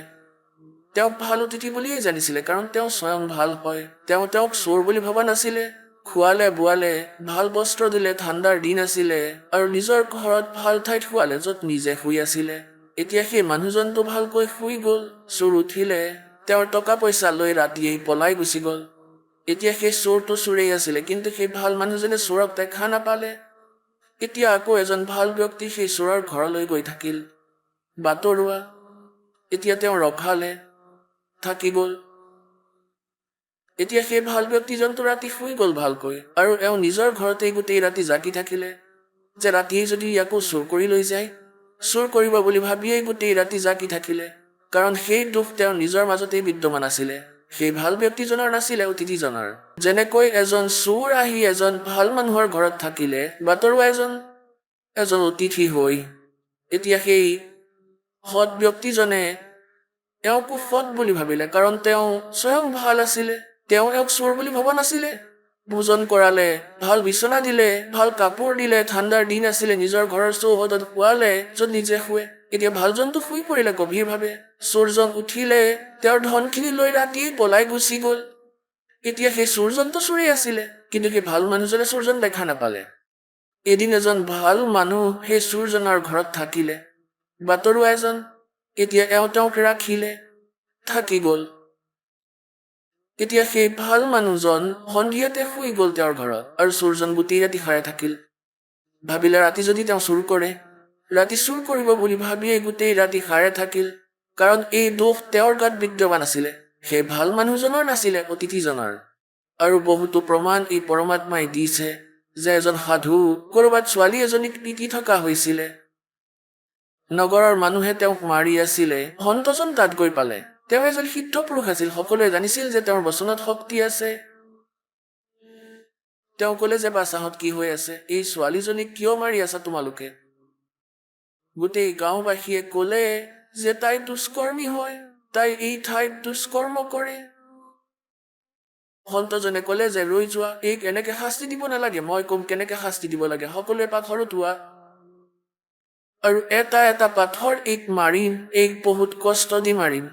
তেওঁক ভাল অতিথি বুলিয়েই জানিছিলে, কাৰণ তেওঁ স্বয়ং ভাল হয়। তেওঁক চোৰ বুলি ভবা নাছিলে। খোৱালে বোৱালে, ভাল বস্ত্ৰ দিলে, ঠাণ্ডাৰ দিন আছিলে, আৰু নিজৰ ঘৰত ভাল ঠাইত শুৱালে য'ত নিজে শুই আছিলে। এতিয়া সেই মানুহজনটো ভালকৈ শুই গ'ল, চোৰ উঠিলে, তেওঁৰ টকা পইচা লৈ ৰাতিয়েই পলাই গুচি গ'ল। এতিয়া সেই চোৰটো চোৰেই আছিলে, কিন্তু সেই ভাল মানুহজনে চোৰক দেখা নাপালে। এতিয়া আকৌ এজন ভাল ব্যক্তি সেই চোৰৰ ঘৰলৈ গৈ থাকিল, বাটৰুৱা। এতিয়া তেওঁ ৰখালে, থাকি গ'ল। এতিয়া সেই ভাল ব্যক্তিজনটো ৰাতি শুই গ'ল ভালকৈ, আৰু এওঁ নিজৰ ঘৰতেই গোটেই ৰাতি জাগি থাকিলে যে ৰাতিয়েই যদি ইয়াকো চোৰ কৰি লৈ যায়। চোৰ কৰিব বুলি ভাবিয়েই গোটেই ৰাতি জাগি থাকিলে, কাৰণ সেই দুখ তেওঁৰ নিজৰ মাজতেই বিদ্যমান আছিলে, সেই ভাল ব্যক্তিজনৰ নাছিলে, অতিথিজনৰ। যেনেকৈ এজন চোৰ আহি এজন ভাল মানুহৰ ঘৰত থাকিলে, বাটৰুৱা এজন অতিথি হৈ, এতিয়া সেই সৎ ব্যক্তিজনে তেওঁকো সৎ বুলি ভাবিলে, কাৰণ তেওঁ স্বয়ং ভাল আছিলে। তেওঁ এওঁক চোৰ বুলি ভবা নাছিলে। ভোজন কৰালে, ভাল বিচনা দিলে, ভাল কাপোৰ দিলে, ঠাণ্ডাৰ দিন আছিলে, নিজৰ ঘৰৰ চৌহদত শুৱালে য'ত নিজে শুৱে। এতিয়া ভালজনটো শুই পৰিলে গভীৰভাৱে, চোৰজন উঠিলে, তেওঁৰ ধনখিনি লৈ ৰাতিয়েই পলাই গুচি গ'ল। এতিয়া সেই চোৰজনটো চোৰেই আছিলে, কিন্তু সেই ভাল মানুহজনে চোৰজন দেখা নাপালে। এদিন এজন ভাল মানুহ সেই চোৰজনৰ ঘৰত থাকিলে, বাটৰুৱা এজন। এতিয়া এওঁ তেওঁক ৰাখিলে, থাকি গ'ল। এতিয়া সেই ভাল মানুহজন সন্ধিয়াতে শুই গ'ল তেওঁৰ ঘৰত, আৰু চোৰজন গোটেই ৰাতি সাৰে থাকিল। ভাবিলে ৰাতি যদি তেওঁ চুৰ কৰে, ৰাতি চুৰ কৰিব বুলি ভাবিয়েই গোটেই ৰাতি সাৰে থাকিল, কাৰণ এই দোষ তেওঁৰ গাত বিদ্যমান আছিলে, সেই ভাল মানুহজনৰ নাছিলে, অতিথিজনৰ। আৰু বহুতো প্ৰমাণ এই পৰমাত্মাই দিছে যে এজন সাধু ক'ৰবাত ছোৱালী এজনীক পিটি থকা হৈছিলে। নগৰৰ মানুহে তেওঁক মাৰি আছিলে, সন্তজন তাত গৈ পালে। তেওঁ এজন সিদ্ধ পুৰুষ আছিল, সকলোৱে জানিছিল যে তেওঁৰ বচনত শক্তি আছে। তেওঁ ক'লে যে বাচাহঁত কি হৈ আছে, এই ছোৱালীজনীক কিয় মাৰি আছা তোমালোকে? গোটেই গাঁওবাসীয়ে ক'লে যে তাই দুষ্কৰ্মী হয়, তাই এই ঠাইত দুষ্কৰ্ম কৰে। সন্তজনে ক'লে যে ৰৈ যোৱা, এইক এনেকে শাস্তি দিব নালাগে, মই ক'ম কেনেকে শাস্তি দিব লাগে। সকলোৱে পাথৰ উঠোৱা, আৰু এটা এটা পাথৰ এইক মাৰিম, এইক বহুত কষ্ট দি মাৰিম।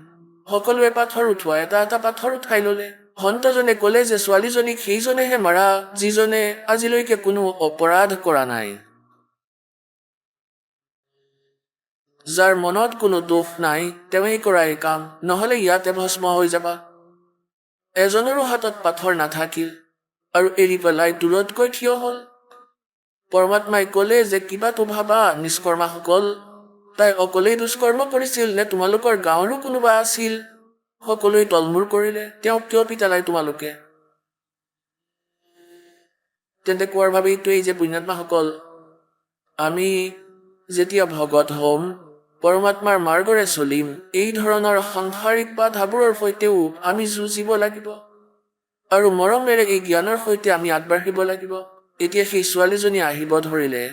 সকলোৱে পাথৰ উঠোৱা, এটা এটা পাথৰ উঠাই ল'লে। সন্তজনে ক'লে যে ছোৱালীজনীক সেইজনেহে মাৰা যিজনে আজিলৈকে কোনো অপৰাধ কৰা নাই, যাৰ মনত কোনো দোষ নাই, তেওঁৱেই কৰা এই কাম, নহ'লে ইয়াতে ভস্ম হৈ যাবা। এজনৰো হাতত পাথৰ নাথাকিল, আৰু এৰি পেলাই দূৰত গৈ থিয় হ'ল। পৰমাত্মাই ক'লে যে কিবাটো ভাবা নিষ্কৰ্মাসকল, তাই অকলেই দুষ্কৰ্ম কৰিছিল নে তোমালোকৰ গাঁৱৰো কোনোবা আছিল? সকলোৱে তলমূৰ কৰিলে, তেওঁক কিয় পিতালাই তোমালোকে? তেন্তে কোৱাৰ ভাৱে এইটোৱেই যে পুণ্যাত্মাসকল, আমি যেতিয়া ভগত হ'ম, পৰমাত্মাৰ মাৰ্গৰে চলিম, এই ধৰণৰ সাংসাৰিক বাধাবোৰৰ সৈতেও আমি যুঁজিব লাগিব, আৰু মৰমেৰে এই জ্ঞানৰ সৈতে আমি আগবাঢ়িব লাগিব। এতিয়া সেই ছোৱালীজনী আহিব ধৰিলে,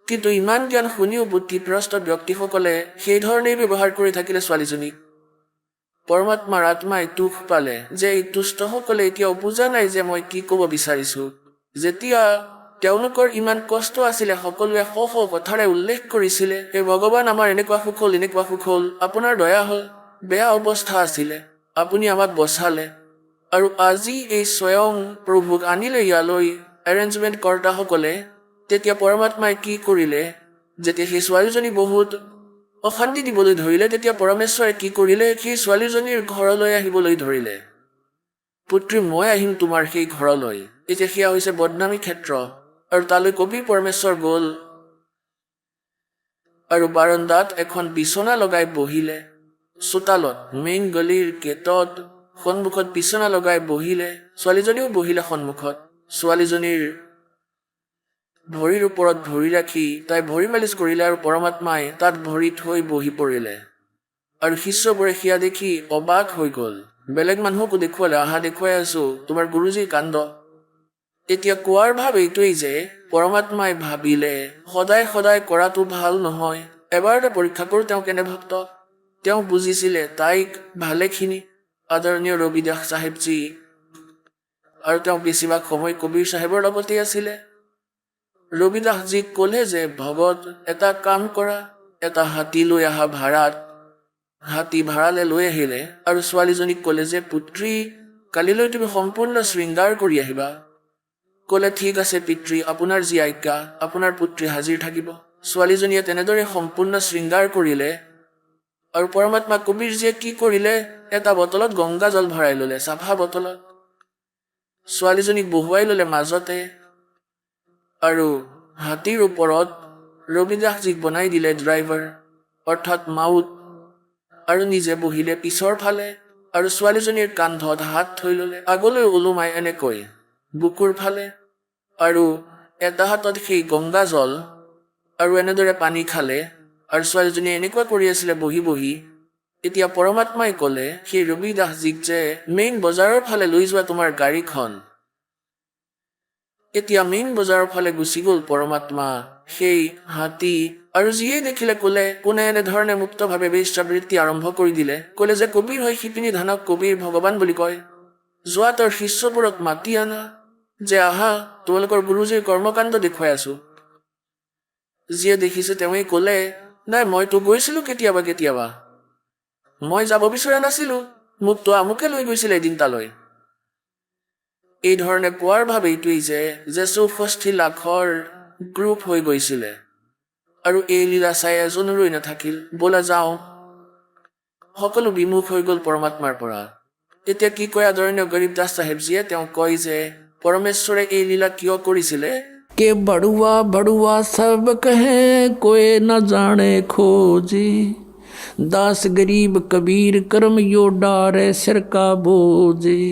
কিন্তু ইমান জ্ঞান শুনিও বুদ্ধিভ্ৰষ্ট ব্যক্তিসকলে সেইধৰণেই ব্যৱহাৰ কৰি থাকিলে ছোৱালীজনীক। পৰমাত্মাৰ আত্মাই দুখ পালে যে এই দুষ্টসকলে এতিয়াও বুজা নাই যে মই কি ক'ব বিচাৰিছো। যেতিয়া তেওঁলোকৰ ইমান কষ্ট আছিলে, সকলোৱে শ শ কথাৰে উল্লেখ কৰিছিলে, হে ভগৱান, আমাৰ এনেকুৱা সুখ হ'ল, এনেকুৱা সুখ হ'ল, আপোনাৰ দয়া হ'ল, বেয়া অৱস্থা আছিলে, আপুনি আমাক বচালে। আৰু আজি এই স্বয়ং প্ৰভুক আনিলে ইয়ালৈ এৰেঞ্জমেণ্ট কৰ্তাসকলে। তেতিয়া পৰমাত্মাই কি কৰিলে, যেতিয়া সেই ছোৱালীজনী বহুত অশান্তি দিবলৈ ধৰিলে, তেতিয়া পৰমেশ্বৰে কি কৰিলে, সেই ছোৱালীজনীৰ ঘৰলৈ আহিবলৈ ধৰিলে। পুত্ৰী, মই আহিম তোমাৰ সেই ঘৰলৈ। এতিয়া সেয়া হৈছে বদনামী ক্ষেত্ৰ, আৰু তালৈ কবি পৰমেশ্বৰ গ'ল, আৰু বাৰান্দাত এখন বিচনা লগাই বহিলে। চোতালত মেইন গলিৰ গেটত সন্মুখত বিচনা লগাই বহিলে। ছোৱালীজনীও বহিলে সন্মুখত। ছোৱালীজনীৰ ভৰিৰ ওপৰত ভৰি ৰাখি তাই ভৰি মালিচ কৰিলে, আৰু পৰমাত্মাই তাত ভৰি থৈ বহি পৰিলে। আৰু শিষ্যবোৰে সেয়া দেখি অবাক হৈ গ'ল। বেলেগ মানুহকো দেখুৱালে, আহা দেখুৱাই আছো তোমাৰ গুৰুজীৰ কাণ্ড। এতিয়া কোৱাৰ ভাৱ এইটোৱেই যে পৰমাত্মাই ভাবিলে সদায় সদায় কৰাটো ভাল নহয়, এবাৰতে পৰীক্ষা কৰোঁ তেওঁ কেনে ভক্ত। তেওঁ বুজিছিলে তাইক ভালেখিনি, আদৰণীয় ৰবিদাস চাহেবজী, আৰু তেওঁ বেছিভাগ সময় কবিৰ চাহেবৰ লগতেই আছিলে। ৰবিদাসজীক ক'লে যে ভগত, এটা কাম কৰা, এটা হাতী লৈ আহা ভাড়াত। হাতী ভাড়ালে লৈ আহিলে, আৰু ছোৱালীজনীক ক'লে যে পুত্ৰী, কালিলৈ তুমি সম্পূৰ্ণ শৃংগাৰ কৰি আহিবা। ক'লে ঠিক আছে পিতৃ, আপোনাৰ যি আজ্ঞা, আপোনাৰ পুত্ৰী হাজিৰ থাকিব। ছোৱালীজনীয়ে তেনেদৰে সম্পূৰ্ণ শৃংগাৰ কৰিলে, আৰু পৰমাত্মা কবিৰজীয়ে কি কৰিলে, এটা বটলত গংগা জল ভৰাই ল'লে, চাফা বটলত। ছোৱালীজনীক বহুৱাই ল'লে মাজতে, আৰু হাতীৰ ওপৰত ৰবিদাসজীক বনাই দিলে ড্ৰাইভাৰ, অৰ্থাৎ মাউত, আৰু নিজে বহিলে পিছৰ ফালে, আৰু ছোৱালীজনীৰ কান্ধত হাত থৈ ল'লে, আগলৈ ওলোমাই এনেকৈ বুকুৰ ফালে, আৰু এটা হাতত সেই গংগা জল, আৰু এনেদৰে পানী খালে, আৰু ছোৱালীজনীয়ে এনেকুৱা কৰি আছিলে বহি বহি। এতিয়া পৰমাত্মাই ক'লে সেই ৰবিদাসজীক যে মেইন বজাৰৰ ফালে লৈ যোৱা তোমাৰ গাড়ীখন। এতিয়া মেইন বজাৰৰ ফালে গুচি গ'ল পৰমাত্মা, সেই হাতী, আৰু যিয়ে দেখিলে ক'লে, কোনে এনেধৰণে মুক্তভাৱে বেশ্যাবৃত্তি আৰম্ভ কৰি দিলে, ক'লে যে কবিৰ হৈ শিপিনী ধানক কবিৰ ভগৱান বুলি কয়। যোৱা তেওঁৰ শিষ্যবোৰক মাতি আনা, যে আহা তোমালোকৰ গুৰুজীৰ কৰ্মকাণ্ড দেখুৱাই আছো। যিয়ে দেখিছে তেওঁৱেই ক'লে, নাই মইতো গৈছিলো কেতিয়াবা কেতিয়াবা, মই যাব বিচৰা নাছিলো, মোকতো আমুকে লৈ গৈছিলে এদিন তালৈ। এই ধৰণে কোৱাৰ ভাৱ এইটোৱেই যে 64 লাখৰ গ্ৰুপ হৈ গৈছিলে, আৰু এই লীলা চাই এজনো ৰৈ নাথাকিল, ব'লা যাওঁ। সকলো বিমুখ হৈ গ'ল পৰমাত্মাৰ পৰা। এতিয়া কি কয় আদৰণীয় গৰীব দাস চাহেবজীয়ে তেওঁ কয় যে পৰমেশ্বৰে এই লীলা কিয় কৰিছিলে কে বড়ুৱা বড়ুৱা সব কহে কোই না জানে খোজি দাস গৰীব কবীৰ কৰ্ম য়ো ডাৰে সিৰ কা বোজি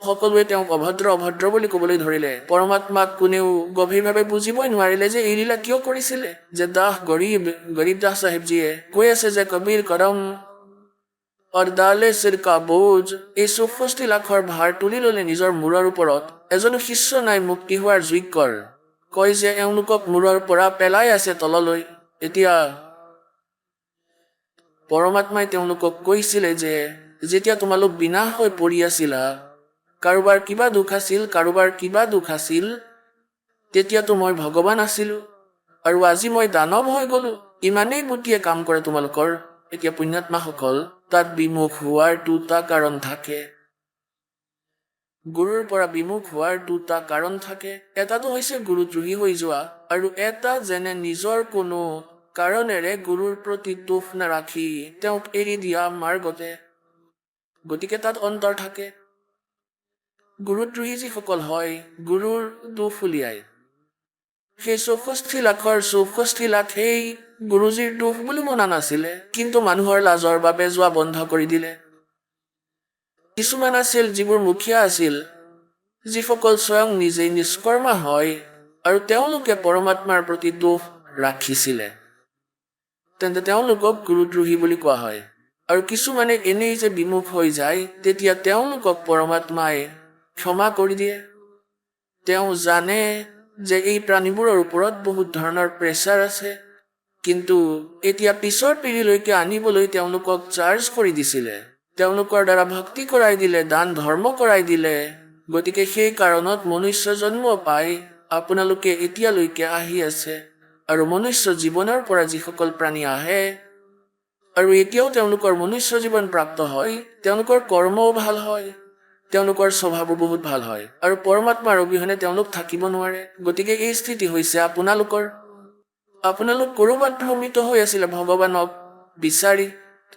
সকলোৱে তেওঁক অভদ্ৰ অভদ্ৰ বুলি ক'বলৈ ধৰিলে পৰমাত্মাক কোনেও গভীৰভাৱে বুজিবই নোৱাৰিলে যে এই লীলা কিয় কৰিছিলে যে দাস গৰীব দাস চাহেবজীয়ে কৈ আছে যে কবীৰ কৰম আৰু ডালে সিৰ কা বোজ এই 64 লাখৰ ভাৰ তুলি ল'লে নিজৰ মূৰৰ ওপৰত এজনো শিষ্য নাই মুক্তি হোৱাৰ যোগ্যৰ কয় যে এওঁলোকক মূৰৰ পৰা পেলাই আছে তললৈ এতিয়া পৰমাত্মাই তেওঁলোকক কৈছিলে যে যেতিয়া তোমালোক বিনাশ হৈ পৰি আছিলা কাৰোবাৰ কিবা দুখ আছিল তেতিয়াতো মই ভগৱান আছিলো আৰু আজি মই দানৱ হৈ গলো ইমানেই বুদ্ধিয়ে কাম কৰে তোমালোকৰ এতিয়া পুণ্যাত্মাসকল তাত বিমুখ হোৱাৰ দুটা কাৰণ থাকে গুৰুৰ পৰা বিমুখ হোৱাৰ দুটা কাৰণ থাকে এটাটো হৈছে গুৰুদ্ৰোহী হৈ যোৱা আৰু এটা যেনে নিজৰ কোনো কাৰণেৰে গুৰুৰ প্ৰতি দুখ নাৰাখি তেওঁক এৰি দিয়া মাৰ্গতে গতিকে তাত অন্তৰ থাকে গুৰুদ্ৰোহী যিসকল হয় গুৰুৰ দুখ উলিয়ায় সেই 64 লাখৰ 64 লাখেই গুৰুজীৰ দুখ বুলি মনা নাছিলে কিন্তু মানুহৰ লাজৰ বাবে যোৱা বন্ধ কৰি দিলে কিছুমান আছিল যিবোৰ মুখীয়া আছিল যিসকল স্বয়ং নিজেই নিষ্কৰ্মা হয় আৰু তেওঁলোকে পৰমাত্মাৰ প্ৰতি দুখ ৰাখিছিলে তেন্তে তেওঁলোকক গুৰুদ্ৰোহী বুলি কোৱা হয় আৰু কিছুমানে এনেই যে বিমুখ হৈ যায় তেতিয়া তেওঁলোকক পৰমাত্মাই ক্ষমা কৰি দিয়ে তেওঁ জানে যে এই প্ৰাণীবোৰৰ ওপৰত বহুত ধৰণৰ প্ৰেছাৰ আছে কিন্তু এতিয়া পিছৰ পিঢ়িলৈকে আনিবলৈ তেওঁলোকক চাৰ্জ কৰি দিছিলে তেওঁলোকৰ দ্বাৰা ভক্তি কৰাই দিলে দান ধৰ্ম কৰাই দিলে গতিকে সেই কাৰণত মনুষ্য জন্ম পাই আপোনালোকে এতিয়ালৈকে আহি আছে আৰু মনুষ্য জীৱনৰ পৰা যিসকল প্ৰাণী আহে আৰু এতিয়াও তেওঁলোকৰ মনুষ্য জীৱন প্ৰাপ্ত হয় তেওঁলোকৰ কৰ্মও ভাল হয় তেওঁলোকৰ স্বভাৱো বহুত ভাল হয় আৰু পৰমাত্মাৰ অবিহনে তেওঁলোক থাকিব নোৱাৰে গতিকে এই স্থিতি হৈছে আপোনালোক কৰবাত ভ্ৰমিত হৈ আছিলে ভগৱানক বিচাৰি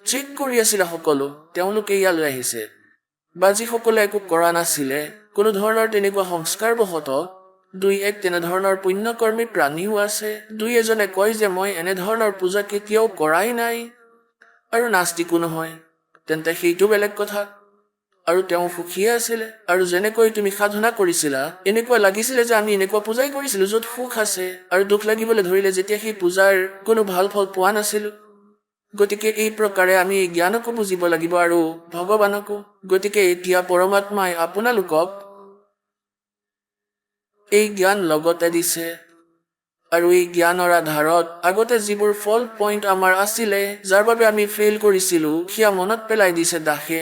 চেক কৰি আছিলে সকলো তেওঁলোকে ইয়ালৈ আহিছে বা যিসকলে একো কৰা নাছিলে কোনো ধৰণৰ তেনেকুৱা সংস্কাৰবশত দুই এক তেনেধৰণৰ পুণ্যকৰ্মী প্ৰাণীও আছে দুই এজনে কয় যে মই এনেধৰণৰ পূজা কেতিয়াও কৰাই নাই আৰু নাস্তিকো নহয় তেন্তে সেইটো বেলেগ কথা আৰু তেওঁ সুখীয়ে আছিলে আৰু যেনেকৈ তুমি সাধনা কৰিছিলা এনেকুৱা লাগিছিলে যে আমি এনেকুৱা পূজাই কৰিছিলো য'ত সুখ আছে আৰু দুখ লাগিবলৈ ধৰিলে যেতিয়া সেই পূজাৰ কোনো ভাল ফল পোৱা নাছিলো গতিকে এই প্ৰকাৰে আমি জ্ঞানকো বুজিব লাগিব আৰু ভগৱানকো গতিকে এতিয়া পৰমাত্মাই আপোনালোকক এই জ্ঞান লগতে দিছে আৰু এই জ্ঞানৰ আধাৰত আগতে যিবোৰ ফল পইণ্ট আমাৰ আছিলে যাৰ বাবে আমি ফেইল কৰিছিলো সেয়া মনত পেলাই দিছে দাসে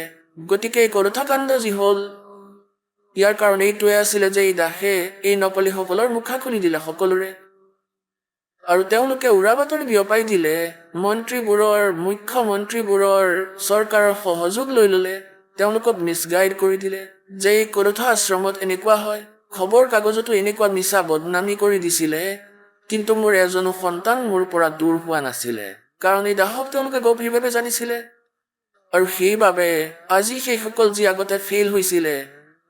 গতিকে এই কৰোথাকাণ্ড যি হ'ল ইয়াৰ কাৰণ এইটোৱে আছিলে যে এই দাসে এই নকলিসকলৰ মুখা খুলি দিলে সকলোৰে আৰু তেওঁলোকে উৰা বাতৰি বিয়পাই দিলে মুখ্যমন্ত্ৰীবোৰৰ চৰকাৰৰ সহযোগ লৈ ল'লে তেওঁলোকক মিছগাইড কৰি দিলে যে এই কৰোথা আশ্ৰমত এনেকুৱা হয় খবৰ কাগজতো এনেকুৱা মিছা বদনামী কৰি দিছিলে কিন্তু মোৰ এজনো সন্তান মোৰ পৰা দূৰ হোৱা নাছিলে কাৰণ এই দাসক তেওঁলোকে গভীৰভাৱে জানিছিলে আৰু সেইবাবে আজি সেইসকল যি আগতে ফেইল হৈছিলে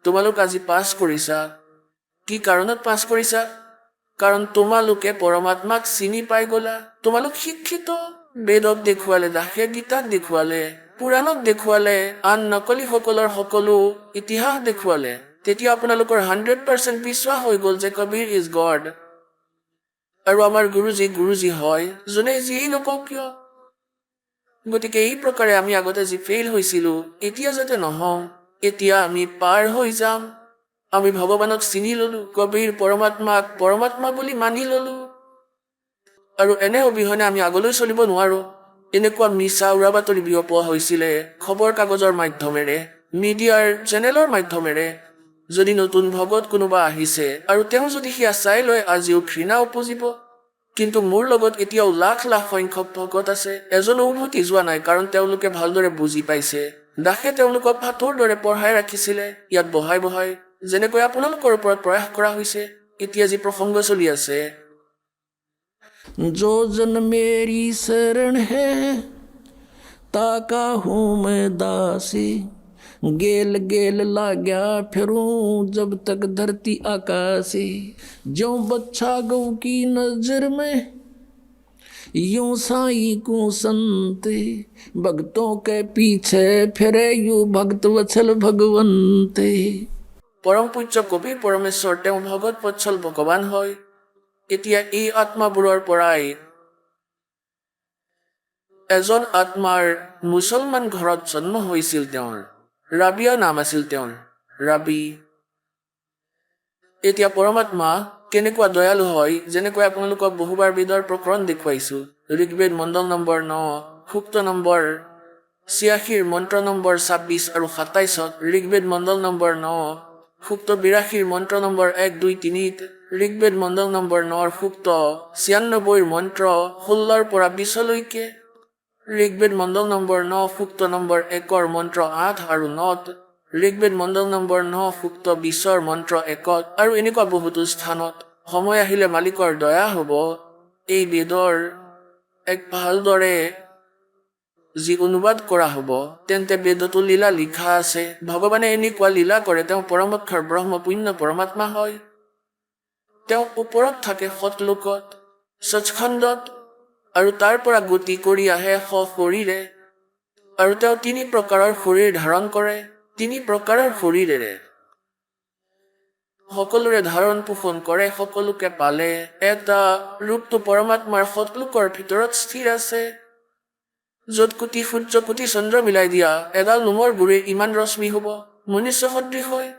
তোমালোক আজি পাছ কৰিছা কি কাৰণত পাছ কৰিছা কাৰণ তোমালোকে পৰমাত্মাক চিনি পাই গলা তোমালোক শিক্ষিত বেদক দেখুৱালে দাসে গীতাক দেখুৱালে পুৰাণক দেখুৱালে আন নকলিসকলৰ সকলো ইতিহাস দেখুৱালে তেতিয়া আপোনালোকৰ 100% বিশ্বাস হৈ গ'ল যে কবীৰ ইজ গড আৰু আমাৰ গুৰুজী হয় যোনে যিয়েই নকওক কিয় গতিকে এই প্ৰকাৰে আমি আগতে যি ফেইল হৈছিলো এতিয়া যাতে নহওঁ এতিয়া আমি পাৰ হৈ যাম আমি ভগৱানক চিনি ললো কবীৰ পৰমাত্মা বুলি মানি ললো আৰু এনে অবিহনে আমি আগলৈ চলিব নোৱাৰো এনেকুৱা মিছা উৰা বাতৰি বিয়পোৱা হৈছিলে খবৰ কাগজৰ মাধ্যমেৰে মিডিয়াৰ চেনেলৰ মাধ্যমেৰে যদি নতুন ভগত কোনোবা আহিছে আৰু তেওঁ যদি সেয়া চাই লয় আজিও ঘৃণা উপজিব কিন্তু মোৰ লগত এতিয়াও লাখ লাখ সংখ্যক ভগত আছে এজনো উভতি যোৱা নাই কাৰণ তেওঁলোকে ভালদৰে বুজি পাইছে দাসে তেওঁলোকক ভাতৰ দৰে পঢ়াই ৰাখিছিলে ইয়াত বহাই যেনেকৈ আপোনালোকৰ ওপৰত প্ৰয়াস কৰা হৈছে এতিয়া যি প্ৰসংগ চলি আছে जो जन मेरी शरण है ताका हूँ मैं दासी गेल गेल लाग्या फिरूं जब तक धरती आकाशे, ज्यों बच्चा गऊ की नजर में यूं साईं को संते, भक्तों के पीछे फिरे यू भक्त वत्सल भगवंते। परम पूज्य কবিৰ পৰমেশ্বৰ তেওঁ ভগত বৎসল ভগৱান হয়। এতিয়া এই আত্মাবোৰৰ পৰাই এজন আত্মাৰ মুছলমান ঘৰত জন্ম হৈছিল। তেওঁৰ ৰাবিয়া নাম আছিল তেওঁৰ, ৰাবি। এতিয়া পৰমাত্মা কেনেকুৱা দয়ালু হয়, যেনেকৈ আপোনালোকক বহুবাৰ বেদৰ প্ৰকৰণ দেখুৱাইছো। ঋগ্বেদ মণ্ডল নম্বৰ 9 সূক্ত নম্বৰ 86 মন্ত্ৰ নম্বৰ 26 আৰু 27, ঋগ্বেদ মণ্ডল নম্বৰ 9 সূক্ত 82 মন্ত্ৰ নম্বৰ 1, 2, 3, ঋগ্বেদ মণ্ডল নম্বৰ 9 সূক্ত 96 মন্ত্ৰ 16 পৰা 20 লৈকে, ঋগ্বেদ মণ্ডল নম্বৰ 9 সূক্ত নম্বৰ 1 মন্ত্ৰ 8 আৰু 9, ঋগ্বেদ মণ্ডল নম্বৰ 9 সূক্ত 20 মন্ত্ৰ 1 আৰু এনেকুৱা বহুতো স্থানত সময় আহিলে মালিকৰ দয়া হ'ব। এই বেদৰ এক ভালদৰে যি অনুবাদ কৰা হ'ব, তেন্তে বেদতো লীলা লিখা আছে। ভগৱানে এনেকুৱা লীলা কৰে। তেওঁ পৰমক্ষৰ ব্ৰহ্ম পুণ্য পৰমাত্মা হয়। তেওঁ ওপৰত থাকে সতলোকত, সচখণ্ডত, আৰু তাৰ পৰা গতি কৰি আহে সশৰীৰে। আৰু তেওঁ 3 প্ৰকাৰৰ শৰীৰ ধাৰণ কৰে, 3 প্ৰকাৰৰ শৰীৰেৰে সকলোৰে ধাৰণ পোষণ কৰে, সকলোকে পালে। এটা ৰূপটো পৰমাত্মাৰ সতলোকৰ ভিতৰত স্থিৰ আছে, য'ত কোটি সূৰ্য কোটি চন্দ্ৰ মিলাই দিয়া এডাল নোমৰ গুৰে ইমান ৰশ্মি হ'ব, মনুষ্য সদৃশ হয়।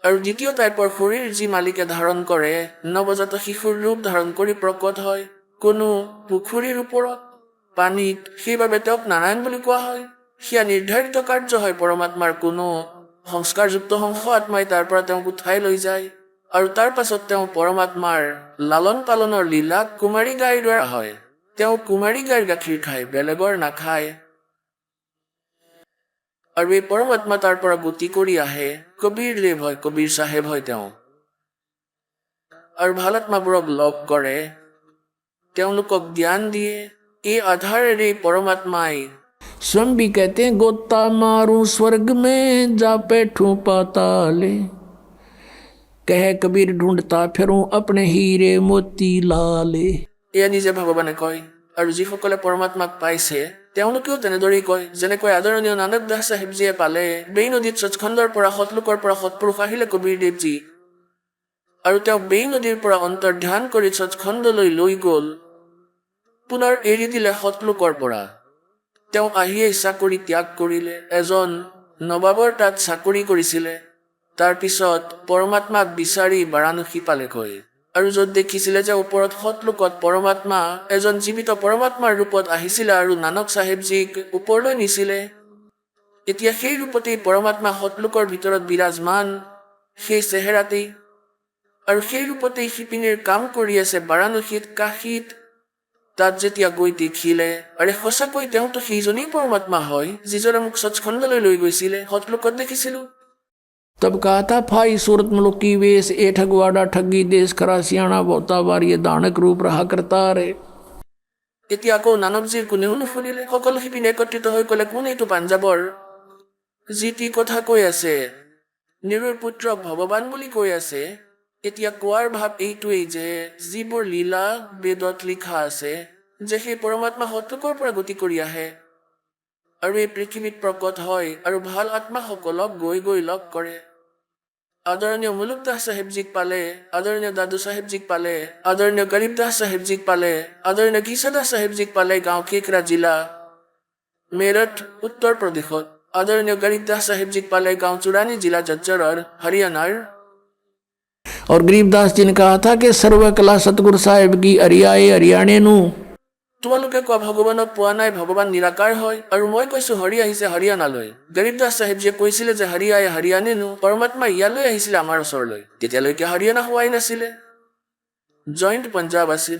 আৰু দ্বিতীয় টাইপৰ শৰীৰ যি মালিকে ধাৰণ কৰে, নৱজাত শিশুৰ ৰূপ ধাৰণ কৰি প্ৰকট হয় কোনো পুখুৰীৰ ওপৰত, পানীত। সেইবাবে তেওঁক নাৰায়ণ বুলি কোৱা হয়। সেয়া নিৰ্ধাৰিত কাৰ্য হয় পৰমাত্মাৰ। কোনো সংস্কাৰযুক্ত হংস আত্মাই তাৰ পৰা তেওঁক উঠাই লৈ যায়, আৰু তাৰ পাছত তেওঁ পৰমাত্মাৰ লালন পালনৰ লীলা কুমাৰী গাইৰ দ্বাৰা হয়। তেওঁ কুমাৰী গাইৰ গাখীৰ খায়, বেলেগৰ নাখায়। আৰু এই পৰমাত্মা তাৰ পৰা গতি কৰি আহে। কবিৰ দেৱ হয়, কবিৰ চাহেব হয় তেওঁ। আৰু ভাল আত্মাবোৰক লগ কৰে, তেওঁলোকক জ্ঞান দিয়ে। এই আধাৰেৰে পৰমাত্মাই स्वयं भी कहते हैं गोता मारूं स्वर्ग में जा बैठूं पाताले, कह कबीर ढूंढता फिरूं अपने हीरे मोती लाले। এয়া নিজে ভগৱানে কয়। আৰু যিসকলে পৰমাত্মাক পাইছে তেওঁলোকেও তেনেদৰেই কয়। যেনেকৈ আদৰণীয় নানক দাস চাহেবজীয়ে পালে বেই নদীত সচখণ্ডৰ পৰা সতলোকৰ পৰা সৎপুৰুষ আহিলে কবিৰ দেৱজী, আৰু তেওঁ বেই নদীৰ পৰা অন্তৰ্ধান কৰি সচখণ্ডলৈ লৈ গ'ল, পুনৰ এৰি দিলে সতলোকৰ পৰা। তেওঁ আহিয়ে চাকৰি ত্যাগ কৰিলে। এজন নবাবৰ তাত চাকৰি কৰিছিলে। তাৰপিছত পৰমাত্মাক বিচাৰি বাৰাণসী পালেগৈ, আৰু য'ত দেখিছিলে যে ওপৰত সতলোকত পৰমাত্মা এজন জীৱিত পৰমাত্মাৰ ৰূপত আহিছিলে আৰু নানক চাহেবজীক ওপৰলৈ নিছিলে। এতিয়া সেই ৰূপতেই পৰমাত্মা সতলোকৰ ভিতৰত বিৰাজমান, সেই চেহেৰাতেই, আৰু সেই ৰূপতেই শিপিনীৰ কাম কৰি আছে বাৰাণসীত, কাশীত। তাত যেতিয়া গৈ দেখিলে, আৰে সঁচাকৈ তেওঁতো সেইজনেই পৰমাত্মা হয় যিজনে মোক সচখণ্ডলৈ লৈ গৈছিলে, সতলোকত দেখিছিলো। तब कहा था फाई सूरत मलुकी वेश ए ठगवाड़ा ठगी देश खरा सियाणा बहुता बार ये दानक रूप रहा करता रे। এতিয়া আকৌ নানকজীৰ কোনেও নুশুনিলে। সকলো শিপিনী একত্ৰিত হৈ ক'লে, কোন এইটো পাঞ্জাবৰ যি টি কথা কৈ আছে, নিৰুৰ পুত্ৰক ভগৱান বুলি কৈ আছে। এতিয়া কোৱাৰ ভাৱ এইটোৱেই যে যিবোৰ লীলা বেদত লিখা আছে, যে সেই পৰমাত্মা সতলোকৰ পৰা গতি কৰি আহে আৰু এই পৃথিৱীত প্ৰকট হয় আৰু ভাল আত্মাসকলক গৈ গৈ লগ কৰে। আদৰণীয় মুলুক দাস চাহেবজীক পালে, আদৰণীয় দাদু চাহেবজীক পালে, আদৰণীয় গৰীব দাস চাহেবজীক পালে, আদৰণীয় ঘিছা দাস চাহেবজীক পালে গাঁও কেকৰা জিলা মেৰঠ উত্তৰ প্ৰদেশত। आदरणीय गरीबदास साहिब जी पाले गांव चुरानी जिला झज्जर और हरियाणा। और गरीबदास जी ने कहा था कि सर्वकला सतगुरु साहेब की हरियाए हरियाणे नु তোমালোকে কোৱা ভগৱানক পোৱা নাই, ভগৱান নিৰাকাৰ হয়, আৰু মই কৈছো হৰি আহিছে হাৰিয়ানালৈ। গৰীবদাস চাহেবজীয়ে কৈছিলে যে হৰিয়াই হাৰিয়ানে নো, পৰমাত্মা ইয়ালৈ আহিছিলে আমাৰ ওচৰলৈ। তেতিয়ালৈকে হাৰিয়ানা হোৱাই নাছিলে, জইণ্ট পঞ্জাব আছিল।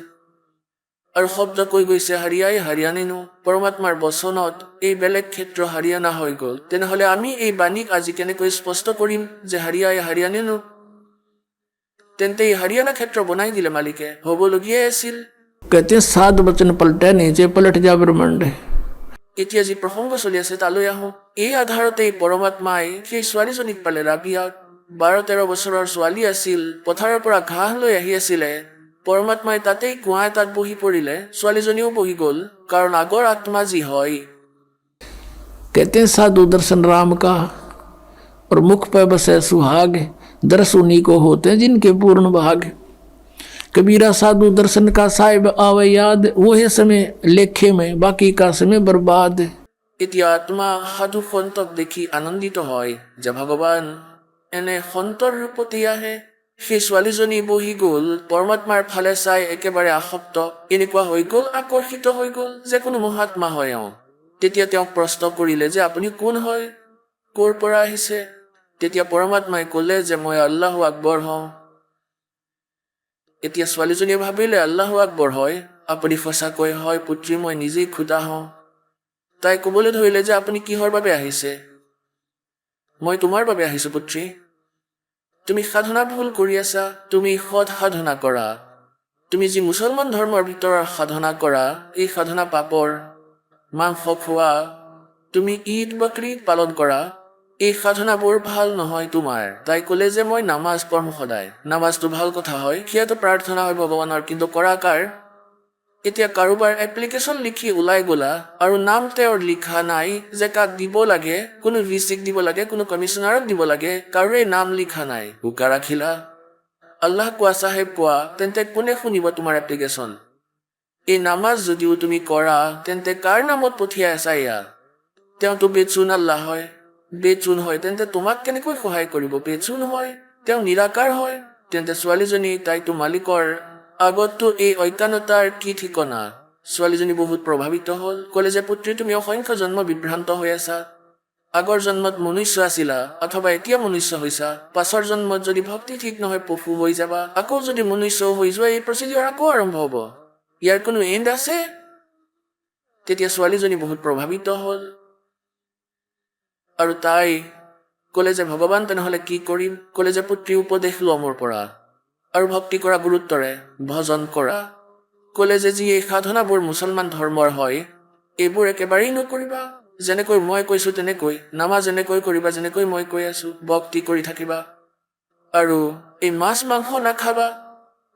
আৰু শব্দ কৈ গৈছে হাৰিয়াই হাৰিয়ানে নো, পৰমাত্মাৰ বচনত এই বেলেগ ক্ষেত্ৰ হাৰিয়ানা হৈ গ'ল। তেনেহ'লে আমি এই বাণীক আজি কেনেকৈ স্পষ্ট কৰিম যে হাৰিয়াই হাৰিয়ানে নো? তেন্তে এই হাৰিয়ানা ক্ষেত্ৰ বনাই দিলে মালিকে, হ'বলগীয়াই আছিল। कहते हैं सात वचन पलटे नीचे पलट जा ब्रह्मांड। এতিয়া যি প্ৰসংগ চলি আছে তালৈ আহোঁ। এই আধাৰতেই পৰমাত্মাই সেই ছোৱালীজনীক পালে, ৰাবিয়াক। 12-13 বছৰৰ ছোৱালী আছিল, পথাৰৰ পৰা ঘাঁহ লৈ আহি আছিলে। পৰমাত্মাই তাতেই কুঁৱা এটাত বহি পৰিলে, ছোৱালীজনীও বহি গ'ল, কাৰণ আগৰ আত্মা যি হয়। कहते हैं साधु दर्शन राम का और मुख पे बसे सुहाग, दर्श उन्हीं को होते हैं जिनके पूर्ण भाग। कबीरा साधु दर्शन का साहिब आवे याद, वो है समय लेखे में, बाकी का समय बर्बाद। এতিয়া আত্মা সাধু সন্তক দেখি আনন্দিত হয় যে ভগৱান এনে সন্তৰ ৰূপতে আহে। সেই ছোৱালীজনী বহি গ'ল, পৰমাত্মাৰ ফালে চাই একেবাৰে আসক্ত, এনেকুৱা হৈ গ'ল, আকৰ্ষিত হৈ গ'ল যে কোনো মহাত্মা হয় এওঁ। তেতিয়া তেওঁক প্ৰশ্ন কৰিলে যে আপুনি কোন হয়, ক'ৰ পৰা আহিছে? তেতিয়া পৰমাত্মাই ক'লে যে মই আল্লাহু আকবৰ হওঁ। এতিয়া ছোৱালীজনীয়ে ভাবিলে আল্লাহু আকবৰ হয়, আপুনি সঁচাকৈ হয় পুত্ৰী, মই নিজেই খুদা হওঁ। তাই ক'বলৈ ধৰিলে যে আপুনি কিহৰ বাবে আহিছে? মই তোমাৰ বাবে আহিছোঁ পুত্ৰী। তুমি সাধনা ভুল কৰি আছা, তুমি সৎ সাধনা কৰা। তুমি যি মুছলমান ধৰ্মৰ ভিতৰৰ সাধনা কৰা, এই সাধনা পাপৰ। মাংস খোৱা, তুমি ঈদ বকৰীদ পালন কৰা, এই সাধনাবোৰ ভাল নহয় তোমাৰ। তাই ক'লে যে মই নামাজ পঢ়ো সদায়। নামাজটো ভাল কথা হয়, সেয়াতো প্ৰাৰ্থনা হয় ভগৱানৰ, কিন্তু কৰা কাৰ? এতিয়া কাৰোবাৰ এপ্লিকেশ্যন লিখি ওলাই গ'লা আৰু নাম তেওঁৰ লিখা নাই যে কাক দিব লাগে, কোনো ভিচিক দিব লাগে, কোনো কমিশ্যনাৰক দিব লাগে, কাৰোৰে নাম লিখা নাই, হুকা ৰাখিলা। আল্লাহ কোৱা, চাহেব কোৱা, তেন্তে কোনে শুনিব তোমাৰ এপ্লিকেশ্যন? এই নামাজ যদিও তুমি কৰা, তেন্তে কাৰ নামত পঠিয়াই আছা এয়া? তেওঁতো বেচুন আল্লাহ হয়। বেচুন হয় তেন্তে তোমাক কেনেকৈ সহায় কৰিব? বেচুন হয়, তেওঁ নিৰাকাৰ হয়। তেন্তে ছোৱালীজনী, তাইতো মালিকৰ আগততো এই অজ্ঞানতাৰ কি ঠিকনা? ছোৱালীজনী বহুত প্ৰভাৱিত হ'ল, ক'লে যে পুত্ৰী তুমি অসংখ্য জন্ম বিভ্ৰান্ত হৈ আছা। আগৰ জন্মত মনুষ্য আছিলা, অথবা এতিয়া মনুষ্য হৈছা। পাছৰ জন্মত যদি ভক্তি ঠিক নহয় পশু হৈ যাবা, আকৌ যদি মনুষ্য হৈ যোৱা, এই প্ৰচিডিউৰ আকৌ আৰম্ভ হ'ব। ইয়াৰ কোনো এণ্ড আছে? তেতিয়া ছোৱালীজনী বহুত প্ৰভাৱিত হ'ল আৰু তাই ক'লে যে ভগৱান তেনেহ'লে কি কৰিম? ক'লে যে পুত্ৰী উপদেশ লোৱা মোৰ পৰা আৰু ভক্তি কৰা গুৰুত্বৰে, ভজন কৰা। ক'লে যে যি এই সাধনাবোৰ মুছলমান ধৰ্মৰ হয়, এইবোৰ একেবাৰেই নকৰিবা। যেনেকৈ মই কৈছোঁ তেনেকৈ নামাজ এনেকৈ কৰিবা, যেনেকৈ মই কৈ আছোঁ, ভক্তি কৰি থাকিবা আৰু এই মাছ মাংস নাখাবা।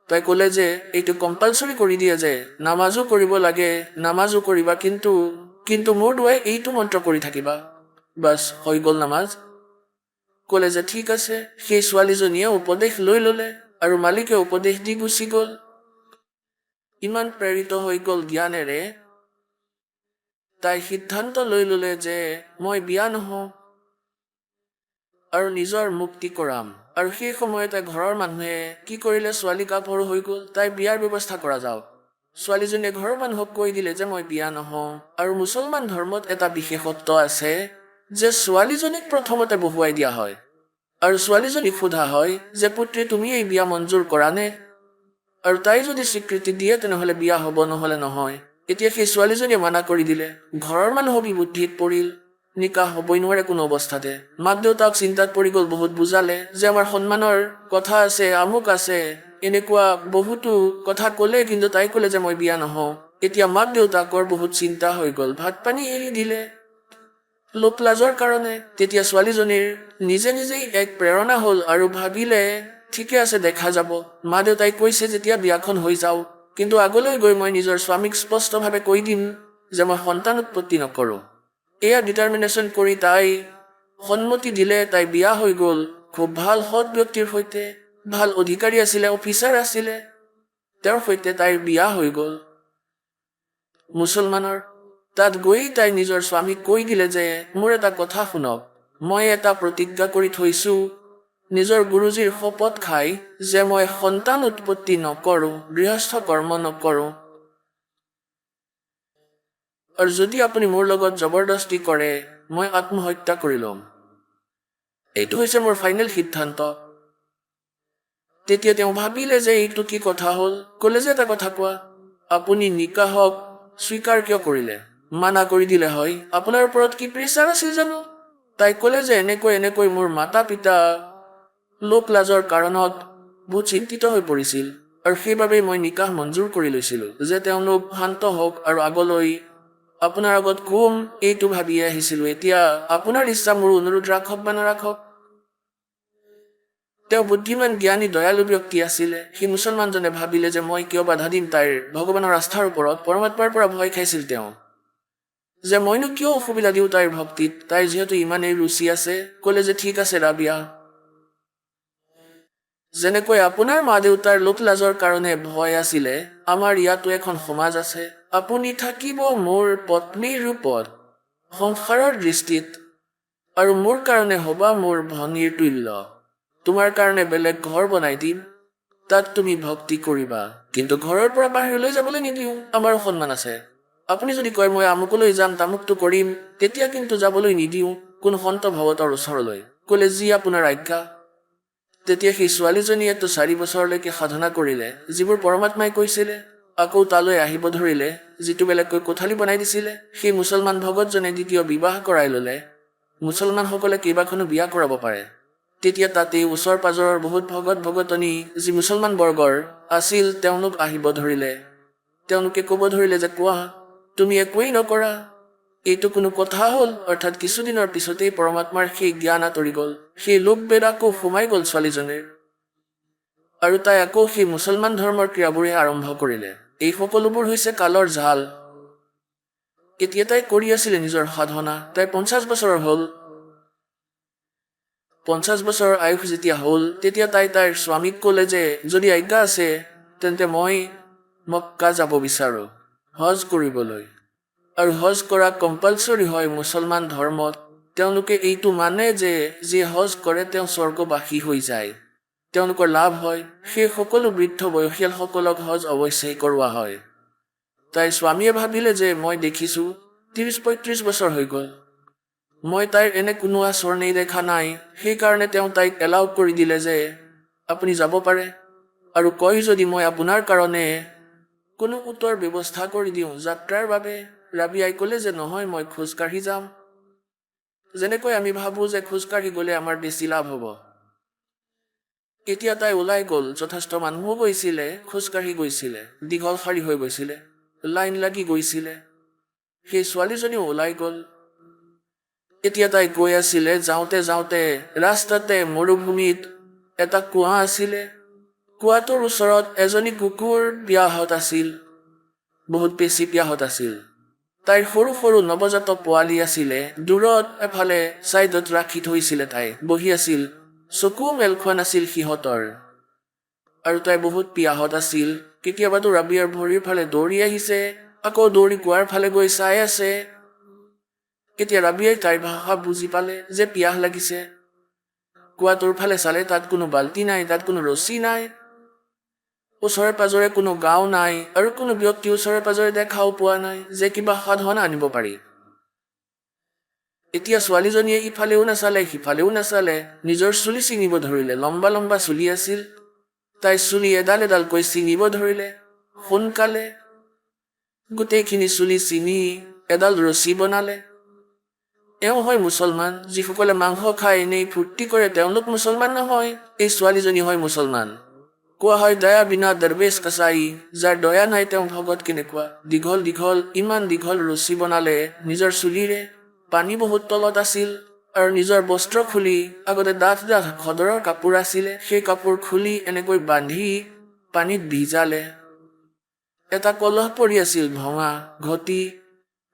তাই ক'লে যে এইটো কম্পালচৰি কৰি দিয়ে যে নামাজো কৰিব লাগে, নামাজো কৰিবা, কিন্তু মোৰ দুৱাই এইটো মন্ত্ৰ কৰি থাকিবা, বাছ হৈ গ'ল নামাজ। ক'লে যে ঠিক আছে। সেই ছোৱালীজনীয়ে উপদেশ লৈ ল'লে আৰু মালিকে উপদেশ দি গুচি গ'ল। ইমান প্ৰেৰিত হৈ গ'ল জ্ঞানেৰে, তাই সিদ্ধান্ত লৈ ল'লে যে মই বিয়া নহওঁ আৰু নিজৰ মুক্তি কৰাম। আৰু সেই সময়তে ঘৰৰ মানুহে কি কৰিলে, ছোৱালী কাপোৰ হৈ গ'ল, তাই বিয়াৰ ব্যৱস্থা কৰা যাওক। ছোৱালীজনীয়ে ঘৰৰ মানুহক কৈ দিলে যে মই বিয়া নহওঁ। আৰু মুছলমান ধৰ্মত এটা বিশেষত্ব আছে যে ছোৱালীজনীক প্ৰথমতে বহুৱাই দিয়া হয় আৰু ছোৱালীজনীক সোধা হয় যে পুত্ৰী তুমি এই বিয়া মঞ্জুৰ কৰা নে? আৰু তাই যদি স্বীকৃতি দিয়ে তেনেহ'লে বিয়া হ'ব, নহ'লে নহয়। এতিয়া সেই ছোৱালীজনীয়ে মানা কৰি দিলে, ঘৰৰ মানুহ বিবুদ্ধিত পৰিল, নিকাহ হ'বই নোৱাৰে কোনো অৱস্থাতে। মাক দেউতাক চিন্তাত পৰি গ'ল, বহুত বুজালে যে আমাৰ সন্মানৰ কথা আছে, আমুক আছে, এনেকুৱা বহুতো কথা ক'লে, কিন্তু তাই ক'লে যে মই বিয়া নহওঁ। এতিয়া মাক দেউতাকৰ বহুত চিন্তা হৈ গ'ল, ভাত পানী এৰি দিলে লোক লাজৰ কাৰণে। তেতিয়া ছোৱালীজনীৰ নিজে নিজেই এক প্ৰেৰণা হ'ল আৰু ভাবিলে ঠিকে আছে, দেখা যাব। মা দেউতাই কৈছে যেতিয়া বিয়াখন হৈ যাওঁ, কিন্তু আগলৈ গৈ মই নিজৰ স্বামীক স্পষ্টভাৱে কৈ দিম যে মই সন্তান উৎপত্তি নকৰোঁ। এয়া ডিটাৰমিনেশ্যন কৰি তাই সন্মতি দিলে। তাই বিয়া হৈ গ'ল খুব ভাল সৎ ব্যক্তিৰ সৈতে, ভাল অধিকাৰী আছিলে, অফিচাৰ আছিলে, তেওঁৰ সৈতে তাইৰ বিয়া হৈ গ'ল মুছলমানৰ। তাত গৈ তাই নিজৰ স্বামীক কৈ দিলে যে মোৰ এটা কথা শুনক, মই এটা প্ৰতিজ্ঞা কৰি থৈছোঁ নিজৰ গুৰুজীৰ শপত খাই যে মই সন্তান উৎপত্তি নকৰোঁ, গৃহস্থ কৰ্ম নকৰোঁ। আৰু যদি আপুনি মোৰ লগত জবৰদস্তি কৰে, মই আত্মহত্যা কৰি ল'ম। এইটো হৈছে মোৰ ফাইনেল সিদ্ধান্ত। তেতিয়া তেওঁ ভাবিলে যে এইটো কি কথা হ'ল। ক'লে যে এটা কথা কোৱা, আপুনি নিকাহক স্বীকাৰ কিয় কৰিলে? মানা কৰি দিলে হয়, আপোনাৰ ওপৰত কি প্ৰেছাৰ আছিল জানো? তাই ক'লে যে এনেকৈ মোৰ মাতা পিতা লোক লাজৰ কাৰণত বহুত চিন্তিত হৈ পৰিছিল আৰু সেইবাবেই মই নিকাহ মঞ্জুৰ কৰি লৈছিলোঁ যে তেওঁলোক শান্ত হওক আৰু আগলৈ আপোনাৰ আগত কম এইটো ভাবিয়ে আহিছিলোঁ। এতিয়া আপোনাৰ ইচ্ছা, মোৰ অনুৰোধ ৰাখক বা নাৰাখক। তেওঁ বুদ্ধিমান, জ্ঞানী, দয়ালু ব্যক্তি আছিলে। সেই মুছলমানজনে ভাবিলে যে মই কিয় বাধা দিম তাইৰ ভগৱানৰ আস্থাৰ ওপৰত। পৰমাত্মাৰ পৰা ভয় খাইছিল তেওঁ, যে মইনো কিয় অসুবিধা দিওঁ তাইৰ ভক্তিত। তাইৰ যিহেতু ইমানেই ৰুচি আছে, ক'লে যে ঠিক আছে ৰাবিয়া, যেনেকৈ আপোনাৰ মা দেউতাৰ লোক লাজৰ কাৰণে ভয় আছিলে, আমাৰ ইয়াতো এখন সমাজ আছে। আপুনি থাকিব মোৰ পত্নীৰ ৰূপত, সংসাৰৰ দৃষ্টিত, আৰু মোৰ কাৰণে হ'বা মোৰ ভনীৰ তুল্য। তোমাৰ কাৰণে বেলেগ ঘৰ বনাই দিম, তাত তুমি ভক্তি কৰিবা, কিন্তু ঘৰৰ পৰা বাহিৰলৈ যাবলৈ নিদিওঁ। আমাৰ সন্মান আছে। আপুনি যদি কয় মই আমুকলৈ যাম, তামুকটো কৰিম, তেতিয়া কিন্তু যাবলৈ নিদিওঁ কোনো সন্ত ভগতৰ ওচৰলৈ। ক'লে যি আপোনাৰ আজ্ঞা। তেতিয়া সেই ছোৱালীজনীয়েতো 4 বছৰলৈকে সাধনা কৰিলে, যিবোৰ পৰমাত্মাই কৈছিলে। আকৌ তালৈ আহিব ধৰিলে, যিটো বেলেগকৈ কোঠালি বনাই দিছিলে। সেই মুছলমান ভগতজনে দ্বিতীয় বিবাহ কৰাই ল'লে। মুছলমানসকলে কেইবাখনো বিয়া কৰাব পাৰে। তেতিয়া তাতেই ওচৰ পাজৰৰ বহুত ভগত ভগতনী যি মুছলমান বৰ্গৰ আছিল, তেওঁলোক আহিব ধৰিলে। তেওঁলোকে ক'ব ধৰিলে যে কোৱা, তুমি একোৱেই নকৰা, এইটো কোনো কথা হ'ল? অৰ্থাৎ কিছুদিনৰ পিছতেই পৰমাত্মাৰ সেই জ্ঞান আঁতৰি গ'ল। সেই লোকবেদ আকৌ সোমাই গ'ল ছোৱালীজনীৰ, আৰু তাই আকৌ সেই মুছলমান ধৰ্মৰ ক্ৰিয়াবোৰে আৰম্ভ কৰিলে। এই সকলোবোৰ হৈছে কালৰ জাল। এতিয়া তাই কৰি আছিলে নিজৰ সাধনা। তাই 50 বছৰৰ হ'ল। 50 বছৰৰ আয়ুস যেতিয়া হ'ল, তেতিয়া তাই তাইৰ স্বামীক ক'লে যে যদি আজ্ঞা আছে তেন্তে মই মক্কা যাব বিচাৰোঁ হজ কৰিবলৈ। আৰু হজ কৰা কম্পালচৰি হয় মুছলমান ধৰ্মত। তেওঁলোকে এইটো মানে যে যি হজ কৰে তেওঁ স্বৰ্গবাসী হৈ যায়, তেওঁলোকৰ লাভ হয়। সেই সকলো বৃদ্ধ বয়সীয়ালসকলক হজ অৱশ্যেই কৰোৱা হয়। তাইৰ স্বামীয়ে ভাবিলে যে মই দেখিছোঁ 30-35 বছৰ হৈ গ'ল, মই তাইৰ এনে কোনো আচৰণেই দেখা নাই। সেইকাৰণে তেওঁ তাইক এলাউ কৰি দিলে যে আপুনি যাব পাৰে, আৰু কয় যদি মই আপোনাৰ কাৰণে কোনো উত্তৰ ব্যৱস্থা কৰি দিওঁ যাত্ৰাৰ বাবে। ৰাবিয়াই ক'লে যে নহয়, মই খোজকাঢ়ি যাম। যেনেকৈ আমি ভাবোঁ যে খোজকাঢ়ি গ'লে আমাৰ বেছি লাভ হ'ব। এতিয়া তাই ওলাই গ'ল। যথেষ্ট মানুহো গৈছিলে, খোজকাঢ়ি গৈছিলে, দীঘল শাৰী হৈ গৈছিলে, লাইন লাগি গৈছিলে। সেই ছোৱালীজনীও ওলাই গ'ল। এতিয়া তাই গৈ আছিলে, যাওঁতে যাওঁতে ৰাস্তাতে মৰুভূমিত এটা কুঁৱা আছিলে। কুঁৱাটোৰ ওচৰত এজনী কুকুৰ পিয়াহত আছিল, বহুত বেছি পিয়াহত আছিল। তাইৰ সৰু সৰু নৱজাতক পোৱালি আছিলে। দূৰত এফালে ছাইডত ৰাখি থৈছিলে, তাই বহি আছিল, চকু মেল খোৱা নাছিল সিহঁতৰ। আৰু তাই বহুত পিয়াহত আছিল। কেতিয়াবাতো ৰাবিয়াৰ ভৰিৰ ফালে দৌৰি আহিছে, আকৌ দৌৰি কুঁৱাৰ ফালে গৈ চাই আছে। এতিয়া ৰাবিয়াই তাইৰ ভাষা বুজি পালে যে পিয়াহ লাগিছে। কুঁৱাটোৰ ফালে চালে, তাত কোনো বাল্টি নাই, তাত কোনো ৰছী নাই, ওচৰে পাজৰে কোনো গাঁও নাই, আৰু কোনো ব্যক্তি ওচৰে পাজৰে দেখাও পোৱা নাই যে কিবা সাধনা আনিব পাৰি। এতিয়া ছোৱালীজনীয়ে ইফালেও নাচালে, সিফালেও নাচালে, নিজৰ চুলি ছিঙিব ধৰিলে। লম্বা লম্বা চুলি আছিল, তাই চুলি এডাল এডালকৈ ছিঙিব ধৰিলে। সোনকালে গোটেইখিনি চুলি ছিঙি এডাল ৰছী বনালে। এওঁ হয় মুছলমান। যিসকলে মাংস খাই এনেই ফূৰ্তি কৰে তেওঁলোক মুছলমান নহয়। এই ছোৱালীজনী হয় মুছলমান। কোৱা হয় দয়া বিনা দৰবেশ কছাই, যাৰ দয়া নাই তেওঁ ভগত কেনেকুৱা। দীঘল দীঘল, ইমান দীঘল ৰছী বনালে নিজৰ চুলিৰে। পানী বহুত তলত আছিল, আৰু নিজৰ বস্ত্ৰ খুলি, আগতে ডাঠ ডাঠ খদৰৰ কাপোৰ আছিলে, সেই কাপোৰ খুলি এনেকৈ বান্ধি পানীত ভিজালে। এটা কলহ পৰি আছিল ভঙা, ঘটি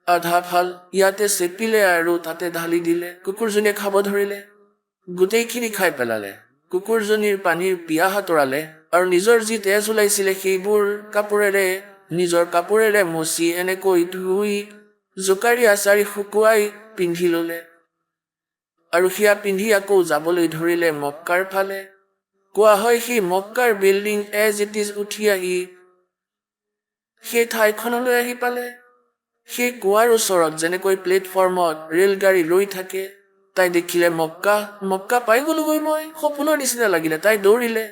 আধা ফাল, ইয়াতে চেপিলে আৰু তাতে ঢালি দিলে। কুকুৰজনীয়ে খাব ধৰিলে, গোটেইখিনি খাই পেলালে। কুকুৰজনীৰ পানীৰ পিয়াহ আঁতৰালে, আৰু নিজৰ যি তেজ ওলাইছিলে সেইবোৰ নিজৰ কাপোৰেৰে মচি এনেকৈ ধুই জোকাৰি আচাৰি শুকুৱাই পিন্ধি ল'লে। আৰু সেয়া পিন্ধি আকৌ যাবলৈ ধৰিলে মক্কাৰ ফালে। কোৱা হয় সেই মক্কাৰ বিল্ডিং এজ ইট ইজ উঠি আহি সেই ঠাইখনলৈ আহি পালে। সেই কুঁৱাৰ ওচৰত যেনেকৈ প্লেটফৰ্মত ৰেলগাড়ী ৰৈ থাকে, তাই দেখিলে মক্কা। মক্কা পাই গ'লোগৈ মই, সপোনৰ নিচিনা লাগিলে। তাই দৌৰিলে,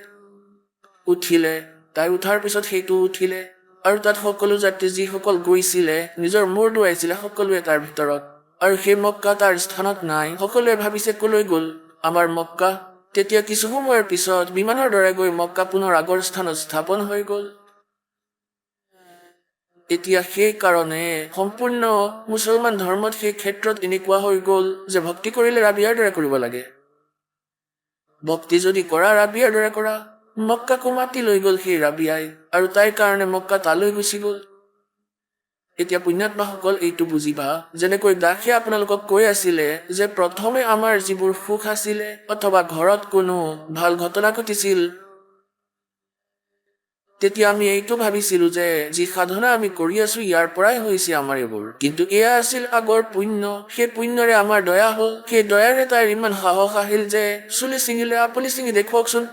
উঠিলে। তাই উঠাৰ পিছত সেইটো উঠিলে, আৰু তাত সকলো যাত্ৰী যিসকল গৈছিলে নিজৰ মূৰ দোৱাইছিলে সকলোৱে তাৰ ভিতৰত। আৰু সেই মক্কা তাৰ স্থানত নাই। সকলোৱে ভাবিছে কলৈ গ'ল আমাৰ মক্কা। তেতিয়া কিছু সময়ৰ পিছত বিমানৰ দৰে গৈ মক্কা পুনৰ আগৰ স্থানত স্থাপন হৈ গ'ল। এতিয়া সেই কাৰণে সম্পূৰ্ণ মুছলমান ধৰ্মত সেই ক্ষেত্ৰত এনেকুৱা হৈ গ'ল যে ভক্তি কৰিলে ৰাবিয়াৰ দৰে কৰিব লাগে। ভক্তি যদি কৰা ৰাবিয়াৰ দৰে কৰা। মক্কাকো মাতি লৈ গ'ল সেই ৰাবিয়াই, আৰু তাইৰ কাৰণে মক্কা তালৈ গুচি গ'ল। এতিয়া পুণ্যাত্মাসকল এইটো বুজিবা, যেনেকৈ দাসে আপোনালোকক কৈ আছিলে যে প্ৰথমে আমাৰ যিবোৰ সুখ আছিলে অথবা ঘৰত কোনো ভাল ঘটনা ঘটিছিল, তেতিয়া আমি এইটো ভাবিছিলো যে যি সাধনা আমি কৰি আছো ইয়াৰ পৰাই হৈছে আমাৰ এইবোৰ। কিন্তু এয়া আছিল আগৰ পুণ্য। সেই পুণ্যৰে আমাৰ দয়া হ'ল। সেই দয়াৰে তাইৰ ইমান সাহস আহিল যে চুলি ছিঙিলে আপুনি ছিঙি দেখুৱাওকচোন।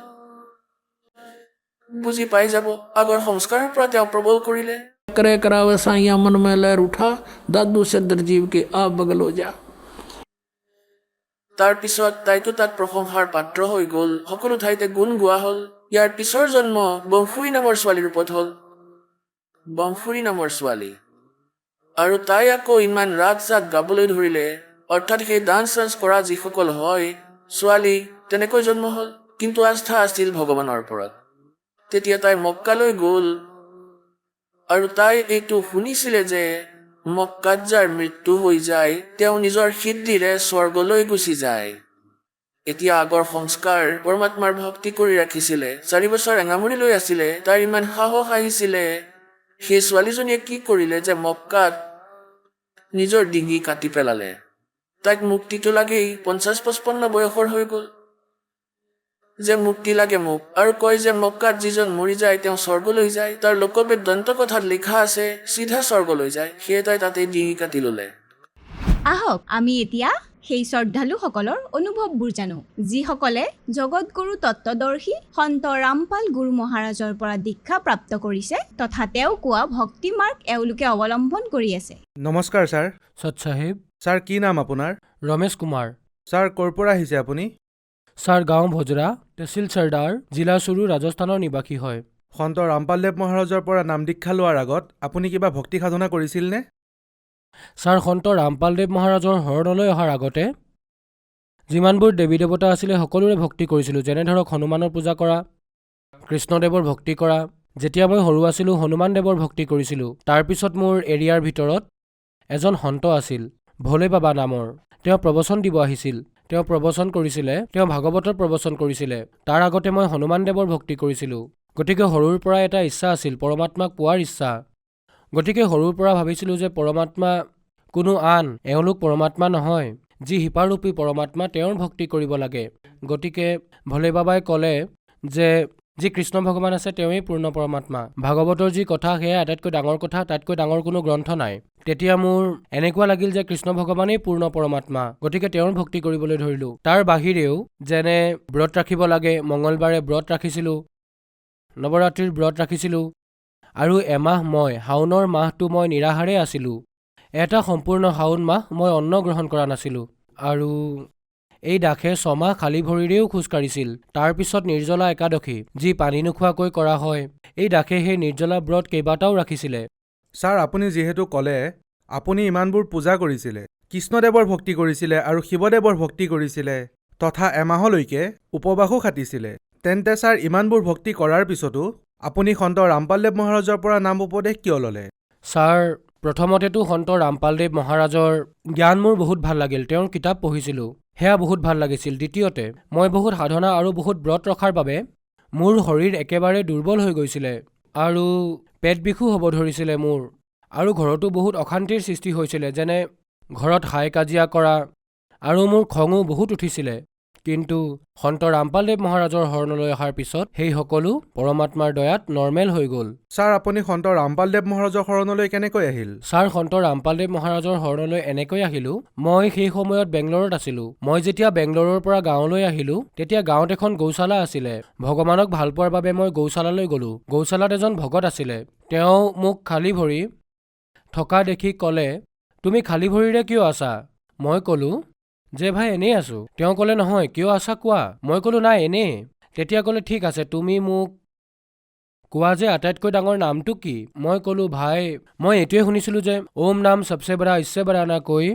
বুজি পাই যাব, আগৰ সংস্কাৰৰ পৰা তেওঁ প্ৰবল কৰিলে। करे करावे साइया मन में लहर उठा, दादू से दरजीव के आ बगल हो जा। তাৰ পিছত তাইতো তাত প্ৰশংসাৰ পাত্ৰ হৈ গ'ল, সকলো ঠাইতে গুণ গোৱা হ'ল। ইয়াৰ পিছৰ জন্ম বংশুৰী নামৰ ছোৱালীৰ ৰূপত হ'ল। বংশুৰী নামৰ ছোৱালী। আৰু তাই আকৌ ইমান ৰাগ জাগ গাবলৈ ধৰিলে, অৰ্থাৎ সেই ডান্স চান্স কৰা যিসকল হয় ছোৱালী, তেনেকৈ জন্ম হ'ল। কিন্তু আস্থা আছিল ভগৱানৰ ওপৰত। তেতিয়া তাই মক্কালৈ গ'ল, আৰু তাই এইটো শুনিছিলে যে মক্কাত যাৰ মৃত্যু হৈ যায় তেওঁ নিজৰ সিদ্ধিৰে স্বৰ্গলৈ গুচি যায়। এতিয়া আগৰ সংস্কাৰ পৰমাত্মাৰ ভক্তি কৰি ৰাখিছিলে, 4 বছৰ এঙামুৰি লৈ আছিলে, তাইৰ ইমান সাহস আহিছিলে। সেই ছোৱালীজনীয়ে কি কৰিলে যে মক্কাত নিজৰ ডিঙি কাটি পেলালে। তাইক মুক্তিটো লাগেই, 50-55 বয়সৰ হৈ গ'ল। যে মুক্তি লাগে মোক, আৰু কয় যে মক্কাত যিজন মৰি যায় তেওঁ স্বৰ্গলৈ যায়। তাৰ লোকবেদ দন্ত কথাত লিখা আছে চিধা স্বৰ্গলৈ যায়। সেয়ে তাই তাতেই ডিঙি কাটি ল'লে। আহক আমি এতিয়া সেই শ্ৰদ্ধালুসকলৰ অনুভৱবোৰ জানো, যিসকলে জগতগুৰু তত্ত্বদৰ্শী সন্ত ৰামপাল গুৰু মহাৰাজৰ পৰা দীক্ষা প্ৰাপ্ত কৰিছে তথা তেওঁ কোৱা ভক্তি মাৰ্গ এওঁলোকে অৱলম্বন কৰি আছে। নমস্কাৰ ছাৰ। সৎ চাহেব। ছাৰ কি নাম আপোনাৰ? ৰমেশ কুমাৰ। ছাৰ ক'ৰ পৰা আহিছে আপুনি? ছাৰ গাঁও ভজৰা, তহচিল চৰ্দাৰ, জিলা চুৰু, ৰাজস্থানৰ নিবাসী হয়। সন্ত ৰামপালদেৱ মহাৰাজৰ পৰা নাম দীক্ষা লোৱাৰ আগত আপুনি কিবা ভক্তি সাধনা কৰিছিলনে? ছাৰ সন্ত ৰামপালদেৱ মহাৰাজৰ শৰণলৈ অহাৰ আগতে যিমানবোৰ দেৱী দেৱতা আছিলে সকলোৰে ভক্তি কৰিছিলোঁ। যেনে ধৰক হনুমানৰ পূজা কৰা, কৃষ্ণদেৱৰ ভক্তি কৰা। যেতিয়া মই সৰু আছিলোঁ হনুমান দেৱৰ ভক্তি কৰিছিলোঁ। তাৰপিছত মোৰ এৰিয়াৰ ভিতৰত এজন সন্ত আছিল, ভোলে বাবা নামৰ। তেওঁ প্ৰবচন দিব আহিছিল। তেওঁ প্ৰবচন কৰিছিলে, তেওঁ ভাগৱতৰ প্ৰবচন কৰিছিলে। তাৰ আগতে মই হনুমান দেৱৰ ভক্তি কৰিছিলোঁ। গতিকে সৰুৰ পৰা এটা ইচ্ছা আছিল, পৰমাত্মাক পোৱাৰ ইচ্ছা। গতিকে সৰুৰ পৰা ভাবিছিলোঁ যে পৰমাত্মা কোনো আন, এওঁলোক পৰমাত্মা নহয়। যি হিপাৰূপী পৰমাত্মা তেওঁৰ ভক্তি কৰিব লাগে। গতিকে ভোলে বাবাই ক'লে যে যি কৃষ্ণ ভগৱান আছে তেওঁৱেই পূৰ্ণ পৰমাত্মা। ভাগৱতৰ যি কথা সেয়া আটাইতকৈ ডাঙৰ কথা, তাতকৈ ডাঙৰ কোনো গ্ৰন্থ নাই। তেতিয়া মোৰ এনেকুৱা লাগিল যে কৃষ্ণ ভগৱানেই পূৰ্ণ পৰমাত্মা। গতিকে তেওঁৰ ভক্তি কৰিবলৈ ধৰিলোঁ। তাৰ বাহিৰেও যেনে ব্ৰত ৰাখিব লাগে, মঙলবাৰে ব্ৰত ৰাখিছিলোঁ, নৱৰাত্ৰিৰ ব্ৰত ৰাখিছিলোঁ। আৰু এমাহ মই শাওনৰ মাহটো মই নিৰাহাৰে আছিলোঁ। এটা সম্পূৰ্ণ শাওন মাহ মই অন্ন গ্ৰহণ কৰা নাছিলোঁ। আৰু এই দাসে 6 মাহ খালী ভৰিৰেও খোজকাঢ়িছিল। তাৰপিছত নিৰ্জলা একাদশী, যি পানী নোখোৱাকৈ কৰা হয়, এই দাসে সেই নিৰ্জলা ব্ৰত কেইবাটাও ৰাখিছিলে। ছাৰ আপুনি যিহেতু ক'লে আপুনি ইমানবোৰ পূজা কৰিছিলে, কৃষ্ণদেৱৰ ভক্তি কৰিছিলে আৰু শিৱদেৱৰ ভক্তি কৰিছিলে, তথা এমাহলৈকে উপবাসো খাটিছিলে, তেন্তে ছাৰ ইমানবোৰ ভক্তি কৰাৰ পিছতো আপুনি সন্ত ৰামপালদেৱ মহাৰাজৰ পৰা নাম উপদেশ কিয় ল'লে? ছাৰ প্ৰথমতেতো সন্ত ৰামপালদেৱ মহাৰাজৰ জ্ঞান মোৰ বহুত ভাল লাগিল। তেওঁৰ কিতাপ পঢ়িছিলোঁ, সেয়া বহুত ভাল লাগিছিল। দ্বিতীয়তে মই বহুত সাধনা আৰু বহুত ব্ৰত ৰখাৰ বাবে মোৰ শৰীৰ একেবাৰে দুৰ্বল হৈ গৈছিলে আৰু পেট বিষো হ'ব ধৰিছিলে মোৰ। আৰু ঘৰতো বহুত অশান্তিৰ সৃষ্টি হৈছিলে, যেনে ঘৰত হাই কাজিয়া কৰা, আৰু মোৰ খঙো বহুত উঠিছিলে। কিন্তু সন্ত ৰামপালদেৱ মহাৰাজৰ শৰণলৈ অহাৰ পিছত সেই সকলো পৰমাত্মাৰ দয়াত নৰ্মেল হৈ গ'ল। ছাৰ আপুনি সন্ত ৰামপালদেৱ মহাৰাজৰ শৰণলৈ কেনেকৈ আহিল? ছাৰ সন্ত ৰামপালদেৱ মহাৰাজৰ শৰণলৈ এনেকৈ আহিলোঁ, মই সেই সময়ত বেংগলৰত আছিলোঁ। মই যেতিয়া বেংগলৰৰ পৰা গাঁৱলৈ আহিলোঁ তেতিয়া গাঁৱত এখন গৌশালা আছিলে। ভগৱানক ভাল পোৱাৰ বাবে মই গৌশালালৈ গ'লোঁ। গৌশালাত এজন ভকত আছিলে। তেওঁ মোক খালী ভৰি থকা দেখি ক'লে, তুমি খালী ভৰিৰে কিয় আছা? মই ক'লোঁ যে ভাই এনেই আছোঁ। তেওঁ ক'লে নহয় কিয় আছা কোৱা? মই ক'লোঁ নাই এনেই। তেতিয়া ক'লে ঠিক আছে, তুমি মোক কোৱা যে আটাইতকৈ ডাঙৰ নামটো কি? মই ক'লোঁ ভাই মই এইটোৱে শুনিছিলোঁ যে ওম নাম সবচে বড়া ইসছে বড়া না কৈ,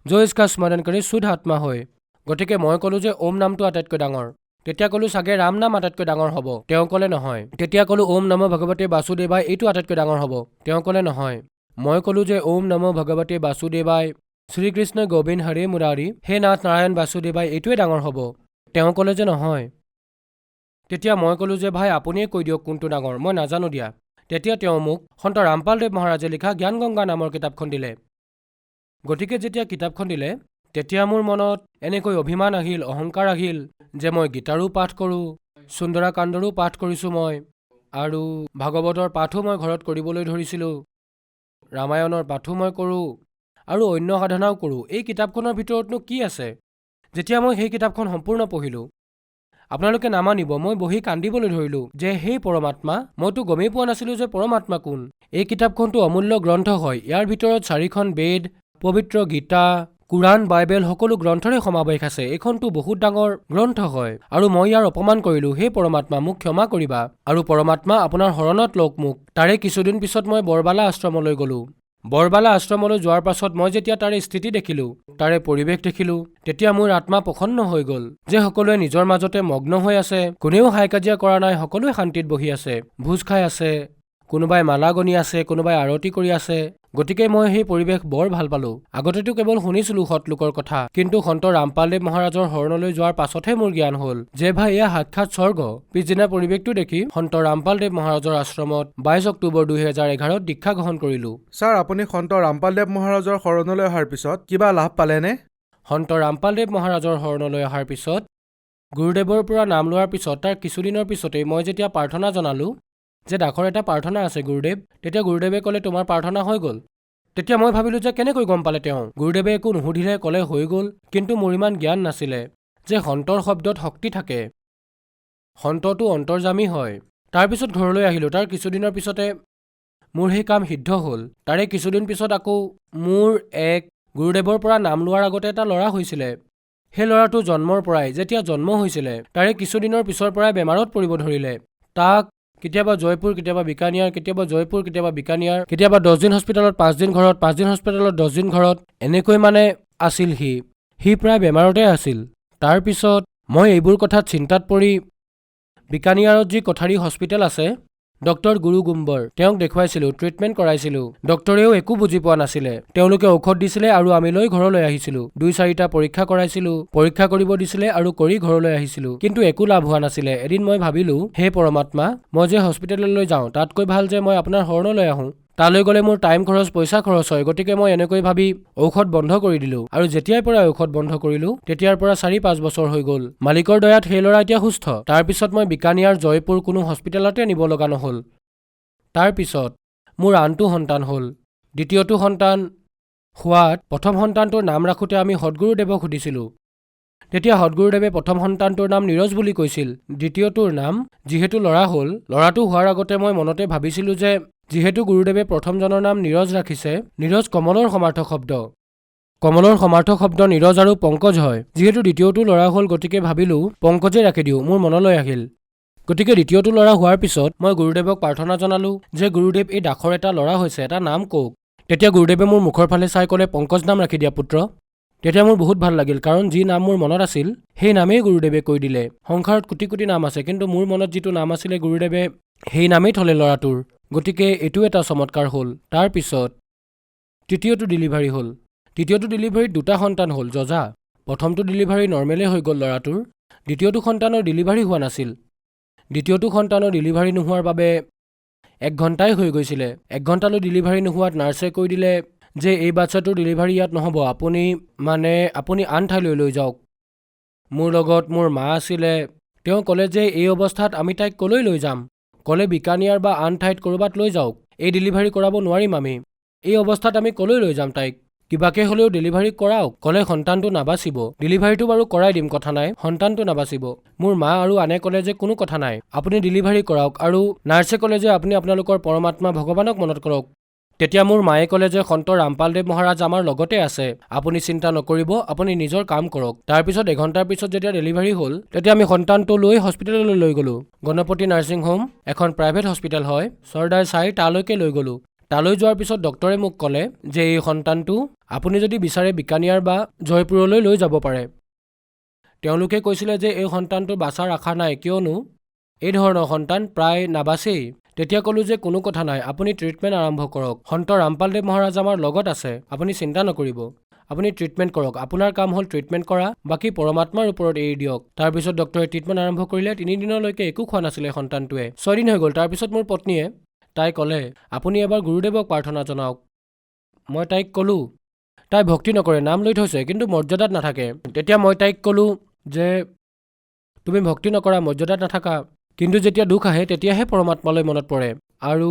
जो इसका स्मरण करे शुद्ध आत्मा হয়। গতিকে মই ক'লোঁ যে ওম নামটো আটাইতকৈ ডাঙৰ। তেতিয়া ক'লো চাগে ৰাম নাম আটাইতকৈ ডাঙৰ হ'ব। তেওঁ ক'লে নহয়। তেতিয়া ক'লো ওম নম ভগৱতে বাসুদেৱাই এইটো আটাইতকৈ ডাঙৰ হ'ব। তেওঁ ক'লে নহয়। মই ক'লো যে ওম নম ভগৱতে বাসুদেৱাই শ্ৰীকৃষ্ণ গোবিন্দ হৰে মুৰাৰী হে নাথ নাৰায়ণ বাসুদেৱাই এইটোৱে ডাঙৰ হ'ব। তেওঁ ক'লে যে নহয়। তেতিয়া মই ক'লো যে ভাই আপুনিয়ে কৈ দিয়ক কোনটো ডাঙৰ, মই নাজানো দিয়া। তেতিয়া তেওঁ মোক সন্ত ৰামপালদেৱ মহাৰাজে লিখা জ্ঞান গংগা নামৰ কিতাপখন দিলে। গতিকে যেতিয়া কিতাপখন দিলে তেতিয়া মোৰ মনত এনেকৈ অভিমান আহিল, অহংকাৰ আহিল যে মই গীতাৰো পাঠ কৰোঁ, সুন্দৰাকাণ্ডৰো পাঠ কৰিছোঁ মই, আৰু ভাগৱতৰ পাঠো মই ঘৰত কৰিবলৈ ধৰিছিলোঁ, ৰামায়ণৰ পাঠো মই কৰোঁ আৰু অন্য সাধনাও কৰোঁ। এই কিতাপখনৰ ভিতৰতনো কি আছে? যেতিয়া মই সেই কিতাপখন সম্পূৰ্ণ পঢ়িলোঁ, আপোনালোকে নামানিব, মই বহি কান্দিবলৈ ধৰিলোঁ যে সেই পৰমাত্মা, মইতো গমেই পোৱা নাছিলোঁ যে পৰমাত্মা কোন। এই কিতাপখনটো অমূল্য গ্ৰন্থ হয়। ইয়াৰ ভিতৰত 4খন বেদ, পবিত্ৰ গীতা, কুৰাণ, বাইবেল সকলো গ্ৰন্থৰে সমাৱেশ আছে। এইখনটো বহুত ডাঙৰ গ্ৰন্থ হয় আৰু মই ইয়াৰ অপমান কৰিলোঁ। হে পৰমাত্মা মোক ক্ষমা কৰিবা আৰু পৰমাত্মা আপোনাৰ শৰণত লওক মোক। তাৰে কিছুদিন পিছত মই বৰবালা আশ্ৰমলৈ গ'লোঁ। বৰবালা আশ্ৰমলৈ যোৱাৰ পাছত মই যেতিয়া তাৰে স্থিতি দেখিলোঁ, তাৰে পৰিৱেশ দেখিলোঁ, তেতিয়া মোৰ আত্মা প্ৰসন্ন হৈ গ'ল যে সকলোৱে নিজৰ মাজতে মগ্ন হৈ আছে, কোনেও হাই কাজিয়া কৰা নাই, সকলোৱে শান্তিত বহি আছে, ভোজ খাই আছে, কোনোবাই মালা গনি আছে, কোনোবাই আৰতি কৰি আছে। গতিকে মই সেই পৰিৱেশ বৰ ভাল পালোঁ। আগতেতো কেৱল শুনিছিলোঁ সৎলোকৰ কথা, কিন্তু সন্ত ৰামপালদেৱ মহাৰাজৰ শৰণলৈ যোৱাৰ পাছতহে মোৰ জ্ঞান হ'ল যে ভাই এয়া সাক্ষাৎ স্বৰ্গ। পিছদিনা পৰিৱেশটো দেখি সন্ত ৰামপালদেৱ মহাৰাজৰ আশ্ৰমত 22 অক্টোবৰ 2011 দীক্ষা গ্ৰহণ কৰিলোঁ। ছাৰ আপুনি সন্ত ৰামপালদেৱ মহাৰাজৰ শৰণলৈ অহাৰ পিছত কিবা লাভ পালেনে? সন্ত ৰামপালদেৱ মহাৰাজৰ শৰণলৈ অহাৰ পিছত গুৰুদেৱৰ পৰা নাম লোৱাৰ পিছত তাৰ কিছুদিনৰ পিছতেই মই যেতিয়া প্ৰাৰ্থনা জনালোঁ যে দাসৰ এটা প্ৰাৰ্থনা আছে গুৰুদেৱ, তেতিয়া গুৰুদেৱে ক'লে তোমাৰ প্ৰাৰ্থনা হৈ গ'ল। তেতিয়া মই ভাবিলোঁ যে কেনেকৈ গম পালে তেওঁ? গুৰুদেৱে একো নুসুধিলে, ক'লে হৈ গ'ল। কিন্তু মোৰ ইমান জ্ঞান নাছিলে যে সন্তৰ শব্দত শক্তি থাকে, সন্তটো অন্তৰ্যামী হয়। তাৰপিছত ঘৰলৈ আহিলোঁ। তাৰ কিছুদিনৰ পিছতে মোৰ সেই কাম সিদ্ধ হ'ল। তাৰে কিছুদিন পিছত আকৌ মোৰ এক গুৰুদেৱৰ পৰা নাম লোৱাৰ আগতে এটা ল'ৰা হৈছিলে। সেই ল'ৰাটো জন্মৰ পৰাই, যেতিয়া জন্ম হৈছিলে তাৰে কিছুদিনৰ পিছৰ পৰাই বেমাৰত পৰিব ধৰিলে। তাক কেতিয়াবা জয়পুৰ, কেতিয়াবা বিকানিয়াৰ, কেতিয়াবা জয়পুৰ, কেতিয়াবা বিকানিয়াৰ, কেতিয়াবা 10 দিন হস্পিটেলত, 5 দিন ঘৰত, 5 দিন হস্পিটেলত, 10 দিন ঘৰত, এনেকৈ মানে আছিল সি প্ৰায় বেমাৰতে আছিল। তাৰপিছত মই এইবোৰ কথাত চিন্তাত পৰি বিকানিয়াৰত যি কঠাৰী হস্পিটেল আছে, ডক্টৰ গুৰু গুম্বৰ, তেওঁক দেখুৱাইছিলোঁ, ট্ৰিটমেণ্ট কৰাইছিলোঁ। ডক্টৰেও একো বুজি পোৱা নাছিলে। তেওঁলোকে ঔষধ দিছিলে আৰু আমি লৈ ঘৰলৈ আহিছিলোঁ। 2-4টা পৰীক্ষা কৰাইছিলোঁ, পৰীক্ষা কৰিব দিছিলে আৰু কৰি ঘৰলৈ আহিছিলোঁ। কিন্তু একো লাভ হোৱা নাছিলে। এদিন মই ভাবিলোঁ হে পৰমাত্মা, মই যে হস্পিটেললৈ যাওঁ তাতকৈ ভাল যে মই আপোনাৰ শৰণলৈ আহোঁ। তালৈ গ'লে মোৰ টাইম খৰচ, পইচা খৰচ হয়। গতিকে মই এনেকৈ ভাবি ঔষধ বন্ধ কৰি দিলোঁ আৰু যেতিয়াৰ পৰা ঔষধ বন্ধ কৰিলোঁ তেতিয়াৰ পৰা 4-5 বছৰ হৈ গ'ল। মালিকৰ দয়াত সেই ল'ৰা এতিয়া সুস্থ। তাৰপিছত মই বিকানিয়াৰ, জয়পুৰ কোনো হস্পিটেলতে নিব লগা নহ'ল। তাৰপিছত মোৰ আনটো সন্তান হ'ল। দ্বিতীয়টো সন্তান হোৱাত প্ৰথম সন্তানটোৰ নাম ৰাখোঁতে আমি সদগুৰুদেৱক সুধিছিলোঁ। তেতিয়া সদগুৰুদেৱে প্ৰথম সন্তানটোৰ নাম নীৰজ বুলি কৈছিল। দ্বিতীয়টোৰ নাম যিহেতু ল'ৰা হ'ল, ল'ৰাটো হোৱাৰ আগতে মই মনতে ভাবিছিলোঁ যে যিহেতু গুৰুদেৱে প্ৰথমজনৰ নাম নীৰজ ৰাখিছে, নীৰজ কমলৰ সমাৰ্থক শব্দ। কমলৰ সমাৰ্থক শব্দ নীৰজ আৰু পংকজ হয়। যিহেতু দ্বিতীয়টো ল'ৰা হ'ল, গতিকে ভাবিলোঁ পংকজে ৰাখি দিওঁ, মোৰ মনলৈ আহিল। গতিকে দ্বিতীয়টো ল'ৰা হোৱাৰ পিছত মই গুৰুদেৱক প্ৰাৰ্থনা জনালোঁ যে গুৰুদেৱ এই দাসৰ এটা ল'ৰা হৈছে, এটা নাম কওক। তেতিয়া গুৰুদেৱে মোৰ মুখৰ ফালে চাই ক'লে পংকজ নাম ৰাখি দিয়া পুত্ৰ। তেতিয়া মোৰ বহুত ভাল লাগিল, কাৰণ যি নাম মোৰ মনত আছিল সেই নামেই গুৰুদেৱে কৈ দিলে। সংসাৰত কোটি কোটি নাম আছে, কিন্তু মোৰ মনত যিটো নাম আছিলে গুৰুদেৱে সেই নামেই থলে ল'ৰাটোৰ। গতিকে এইটো এটা চমৎকাৰ হ'ল। তাৰপিছত তৃতীয়টো ডেলিভাৰী হ'ল। তৃতীয়টো ডেলিভাৰীত 2টা সন্তান হ'ল যজা। প্ৰথমটো ডেলিভাৰী নৰ্মেলেই হৈ গ'ল ল'ৰাটোৰ। দ্বিতীয়টো সন্তানৰ ডেলিভাৰী হোৱা নাছিল। দ্বিতীয়টো সন্তানৰ ডেলিভাৰী নোহোৱাৰ বাবে 1 ঘণ্টাই হৈ গৈছিলে। 1 ঘণ্টালৈ ডেলিভাৰী নোহোৱাত নাৰ্ছে কৈ দিলে যে এই বাচ্ছাটোৰ ডেলিভাৰী ইয়াত নহ'ব, আপুনি আন ঠাইলৈ লৈ যাওক। মোৰ লগত মোৰ মা আছিলে। তেওঁ ক'লে যে এই অৱস্থাত আমি তাইক ক'লৈ লৈ যাম? ক'লে বিকানিয়াৰ বা আন ঠাইত ক'ৰবাত লৈ যাওক, এই ডেলিভাৰী কৰাব নোৱাৰিম আমি। এই অৱস্থাত আমি ক'লৈ লৈ যাম তাইক? কিবাকে হ'লেও ডেলিভাৰী কৰাওক। ক'লে সন্তানটো নাবাচিব। ডেলিভাৰীটো বাৰু কৰাই দিম, কথা নাই, সন্তানটো নাবাচিব। মোৰ মা আৰু আনে ক'লে যে কোনো কথা নাই, আপুনি ডেলিভাৰী কৰাওক। আৰু নাৰ্ছে ক'লে যে আপুনি আপোনালোকৰ পৰমাত্মা ভগৱানক মনত কৰক। তেতিয়া মোৰ মায়ে ক'লে যে সন্ত ৰামপালদেৱ মহাৰাজ আমাৰ লগতে আছে, আপুনি চিন্তা নকৰিব, আপুনি নিজৰ কাম কৰক। তাৰপিছত 1 ঘণ্টাৰ পিছত যেতিয়া ডেলিভাৰী হ'ল, তেতিয়া আমি সন্তানটো লৈ হস্পিটেললৈ লৈ গ'লোঁ। গণপতি নাৰ্ছিং হোম এখন প্ৰাইভেট হস্পিটেল হয়, চৰ্দাৰ চাই তালৈকে লৈ গ'লোঁ। তালৈ যোৱাৰ পিছত ডক্টৰে মোক ক'লে যে এই সন্তানটো আপুনি যদি বিচাৰে বিকানিয়াৰ বা জয়পুৰলৈ লৈ যাব পাৰে। তেওঁলোকে কৈছিলে যে এই সন্তানটো বাচাৰ আশা নাই, কিয়নো এই ধৰণৰ সন্তান প্ৰায় নাবাচেই। তেতিয়া ক'লোঁ যে কোনো কথা নাই, আপুনি ট্ৰিটমেণ্ট আৰম্ভ কৰক। সন্ত ৰামপালদেৱ মহাৰাজ আমাৰ লগত আছে, আপুনি চিন্তা নকৰিব, আপুনি ট্ৰিটমেণ্ট কৰক। আপোনাৰ কাম হ'ল ট্ৰিটমেণ্ট কৰা, বাকী পৰমাত্মাৰ ওপৰত এৰি দিয়ক। তাৰপিছত ডক্টৰে ট্ৰিটমেণ্ট আৰম্ভ কৰিলে। 3 দিনলৈকে একো খোৱা নাছিলে সন্তানটোৱে। 6 দিন হৈ গ'ল। তাৰপিছত মোৰ পত্নীয়ে তাই ক'লে, আপুনি এবাৰ গুৰুদেৱক প্ৰাৰ্থনা জনাওক। মই তাইক ক'লোঁ, তাই ভক্তি নকৰে, নাম লৈ থৈছে কিন্তু মৰ্যাদাত নাথাকে। তেতিয়া মই তাইক ক'লোঁ যে তুমি ভক্তি নকৰা, মৰ্যাদাত নাথাকা, কিন্তু যেতিয়া দুখ আহে তেতিয়াহে পৰমাত্মালৈ মনত পৰে, আৰু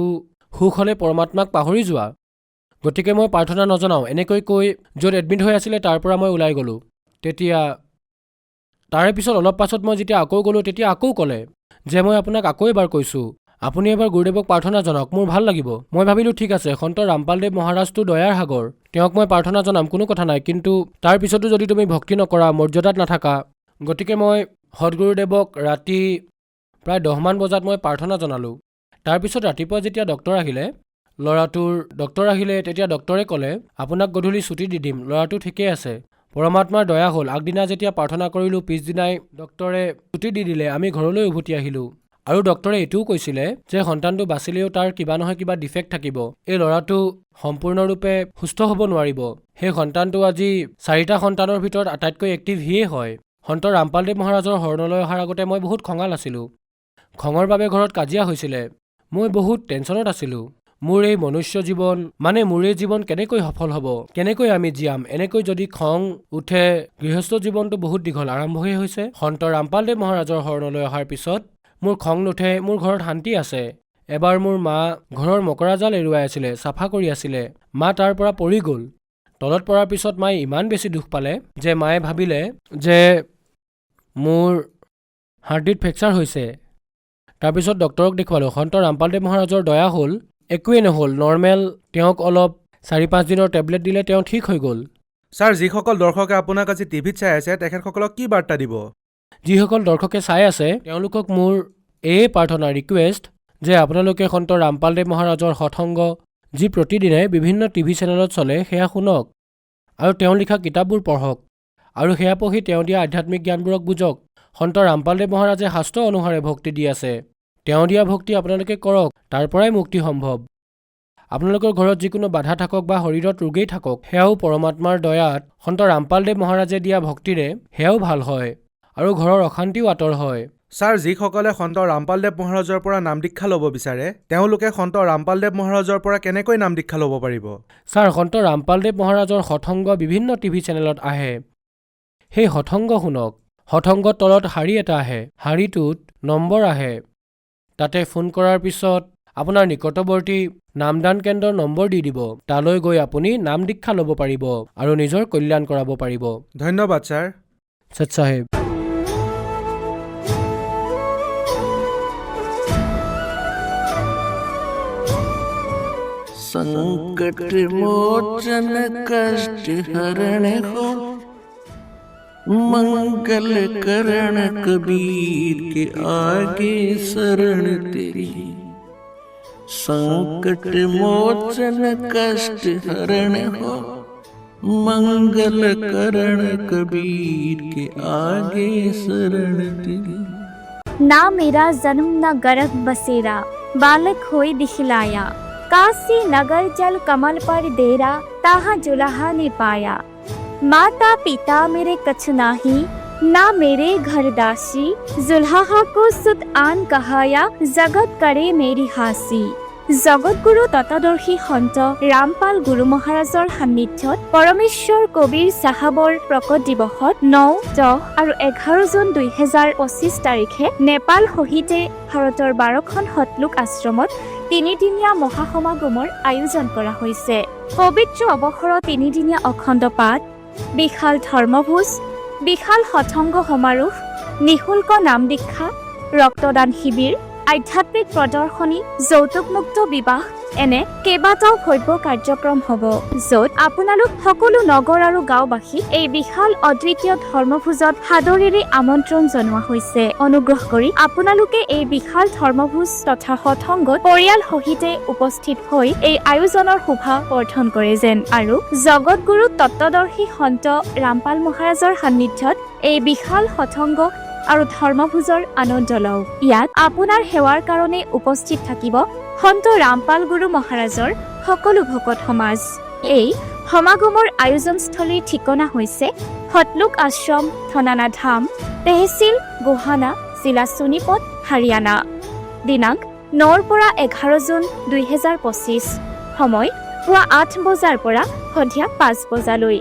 সুখ হ'লে পৰমাত্মাক পাহৰি যোৱা। গতিকে মই প্ৰাৰ্থনা নজনাওঁ। এনেকৈ কৈ য'ত এডমিট হৈ আছিলে তাৰ পৰা মই ওলাই গ'লোঁ। তেতিয়া তাৰে পিছত অলপ পাছত মই যেতিয়া আকৌ গ'লোঁ, তেতিয়া আকৌ ক'লে যে মই আপোনাক আকৌ এবাৰ কৈছোঁ, আপুনি এবাৰ গুৰুদেৱক প্ৰাৰ্থনা জনাওক, মোৰ ভাল লাগিব। মই ভাবিলোঁ ঠিক আছে, সন্ত ৰামপালদেৱ মহাৰাজটো দয়াৰ সাগৰ, তেওঁক মই প্ৰাৰ্থনা জনাম, কোনো কথা নাই, কিন্তু তাৰ পিছতো যদি তুমি ভক্তি নকৰা, মৰ্যাদাত নাথাকা। গতিকে মই সদগুৰুদেৱক ৰাতি প্ৰায় 10 মান বজাত মই প্ৰাৰ্থনা জনালোঁ। তাৰপিছত ৰাতিপুৱা যেতিয়া ডক্টৰ আহিলে, তেতিয়া ডক্টৰে ক'লে আপোনাক গধূলি ছুটি দি দিম, ল'ৰাটো ঠিকেই আছে। পৰমাত্মাৰ দয়া হ'ল, আগদিনা যেতিয়া প্ৰাৰ্থনা কৰিলোঁ পিছদিনাই ডক্টৰে ছুটি দি দিলে। আমি ঘৰলৈ উভতি আহিলোঁ। আৰু ডক্টৰে এইটোও কৈছিলে যে সন্তানটো বাচিলেও তাৰ কিবা নহয় কিবা ডিফেক্ট থাকিব, এই ল'ৰাটো সম্পূৰ্ণৰূপে সুস্থ হ'ব নোৱাৰিব। সেই সন্তানটো আজি 4টা সন্তানৰ ভিতৰত আটাইতকৈ এক্টিভ সিয়েই হয়। সন্ত ৰামপালদেৱ মহাৰাজৰ শৰণলৈ অহাৰ আগতে মই বহুত খঙাল আছিলোঁ। খঙৰ বাবে ঘৰত কাজিয়া হৈছিলে। মই বহুত টেনশ্যনত আছিলোঁ। মোৰ এই মনুষ্য জীৱন, মোৰ এই জীৱন কেনেকৈ সফল হ'ব, কেনেকৈ আমি জীয়াম, এনেকৈ যদি খং উঠে। গৃহস্থ জীৱনটো বহুত দীঘল, আৰম্ভহে হৈছে। সন্ত ৰামপালদেৱ মহাৰাজৰ শৰণলৈ অহাৰ পিছত মোৰ খং নুঠে, মোৰ ঘৰত শান্তি আছে। এবাৰ মোৰ মা ঘৰৰ মকৰা জাল এৰুৱাই আছিলে, চাফা কৰি আছিলে। মা তাৰ পৰা পৰি গ'ল। তলত পৰাৰ পিছত মায়ে ইমান বেছি দুখ পালে যে মায়ে ভাবিলে যে মোৰ হাৰ্ডিত ফ্ৰেকচাৰ হৈছে। তাৰপিছত ডক্টৰক দেখুৱালোঁ। সন্ত ৰামপালদেৱ মহাৰাজৰ দয়া হ'ল, একোৱেই নহ'ল, নৰ্মেল। তেওঁক অলপ 4-5 দিনৰ টেবলেট দিলে, তেওঁ ঠিক হৈ গ'ল। ছাৰ, যিসকল দৰ্শকে আপোনাক আজি টিভিত চাই আছে তেখেতসকলক কি বাৰ্তা দিব? যিসকল দৰ্শকে চাই আছে তেওঁলোকক মোৰ এই প্ৰাৰ্থনা ৰিকুৱেষ্ট যে আপোনালোকে সন্ত ৰামপালদেৱ মহাৰাজৰ সৎসংগ যি প্ৰতিদিনে বিভিন্ন টিভি চেনেলত চলে সেয়া শুনক, আৰু তেওঁ লিখা কিতাপবোৰ পঢ়ক, আৰু সেয়া পঢ়ি তেওঁ দিয়া আধ্যাত্মিক জ্ঞানবোৰক বুজক। সন্ত ৰামপালদেৱ মহাৰাজে শাস্ত্ৰ অনুসাৰে ভক্তি দি আছে। তেওঁ দিয়া ভক্তি আপোনালোকে কৰক, তাৰ পৰাই মুক্তি সম্ভৱ। আপোনালোকৰ ঘৰত যিকোনো বাধা থাকক বা শৰীৰত ৰোগেই থাকক, সেয়াও পৰমাত্মাৰ দয়াত সন্ত ৰামপালদেৱ মহাৰাজে দিয়া ভক্তিৰে সেয়াও ভাল হয়, আৰু ঘৰৰ অশান্তিও আঁতৰ হয়। ছাৰ, যিসকলে সন্ত ৰামপালদেৱ মহাৰাজৰ পৰা নাম দীক্ষা ল'ব বিচাৰে তেওঁলোকে সন্ত ৰামপালদেৱ মহাৰাজৰ পৰা কেনেকৈ নাম দীক্ষা ল'ব পাৰিব? ছাৰ, সন্ত ৰামপালদেৱ মহাৰাজৰ সৎসংগ বিভিন্ন টিভি চেনেলত আহে। সেই সৎসংগ শুনক। সৎসংগত তলত শাৰী এটা আহে, শাৰীটোত নম্বৰ আহে। তাতে ফোন কৰাৰ পিছত আপোনাৰ নিকটৱৰ্তী নামদান কেন্দ্ৰৰ নম্বৰ দি দিব। তালৈ গৈ আপুনি নাম দীক্ষা ল'ব পাৰিব আৰু নিজৰ কল্যাণ কৰাব পাৰিব। ধন্যবাদ ছাৰ। সৎ চাহেব। संकट मोचन कष्ट हरण हो, मंगल करण कबीर के आगे शरण तेरी। संकट मोचन कष्ट हरण हो, मंगल करण कबीर के आगे शरण तेरी। ना मेरा जन्म न गर्भ बसेरा, बालक होई दिखलाया। काशी नगर जल कमल पर डेरा, ताहा जुलाहा ने पाया। माता पिता मेरे कछ नाही, ना मेरे घर दासी। जुल्हा को सुत आन कहाया, जगत करे मेरी हासी। জগতগুৰু তত্ত্বদৰ্শী সন্ত ৰামপাল গুৰু মহাৰাজৰ সান্নিধ্যত পৰমেশ্বৰ কবিৰ চাহাবৰ প্ৰকট দিৱসত 9, 10 আৰু 11 জুন 2025 তাৰিখে নেপাল সহিতে ভাৰতৰ 12খন সতলোক আশ্ৰমত 3-দিনীয়া মহাসমাগমৰ আয়োজন কৰা হৈছে। পবিত্ৰ অৱসৰৰ 3-দিনীয়া অখণ্ড পাঠ, বিশাল ধৰ্মভোজ, বিশাল সৎসংগ সমাৰোহ, নিঃশুল্ক নাম দীক্ষা, ৰক্তদান শিবিৰ, আধ্যাত্মিক প্ৰদৰ্শনী, যৌতুকমুক্ত বিবাহ, এনে কেইবাটাও ভব্য কাৰ্যক্ৰম হ'ব, য'ত আপোনালোক সকলো নগৰ আৰু গাঁওবাসী এই বিশাল অদ্বিতীয় ধৰ্মভোজত সাদৰেৰে আমন্ত্ৰণ জনোৱা হৈছে। অনুগ্ৰহ কৰি আপোনালোকে এই বিশাল ধৰ্মভোজ তথা সৎসংগত পৰিয়াল সহিতে উপস্থিত হৈ এই আয়োজনৰ শোভা বৰ্ধন কৰে যেন, আৰু জগতগুৰু তত্ত্বদৰ্শী সন্ত ৰামপাল মহাৰাজৰ সান্নিধ্যত এই বিশাল সৎসংগ আৰু ধৰ্মভোজৰ আনন্দ লওক। ইয়াত আপোনাৰ সেৱাৰ কাৰণে উপস্থিত থাকিব সন্ত ৰামপাল গুৰু মহাৰাজৰ সকলো ভকত সমাজ। এই সমাগমৰ আয়োজনস্থলীৰ ঠিকনা হৈছে সতলোক আশ্ৰম, থনানা ধাম, তেহচিল গোহানা, জিলা সোনিপত, হাৰিয়ানা। দিনাংক 9 পৰা 11 জুন 2025। সময় পুৱা 8 বজাৰ পৰা সন্ধিয়া 5 বজালৈ।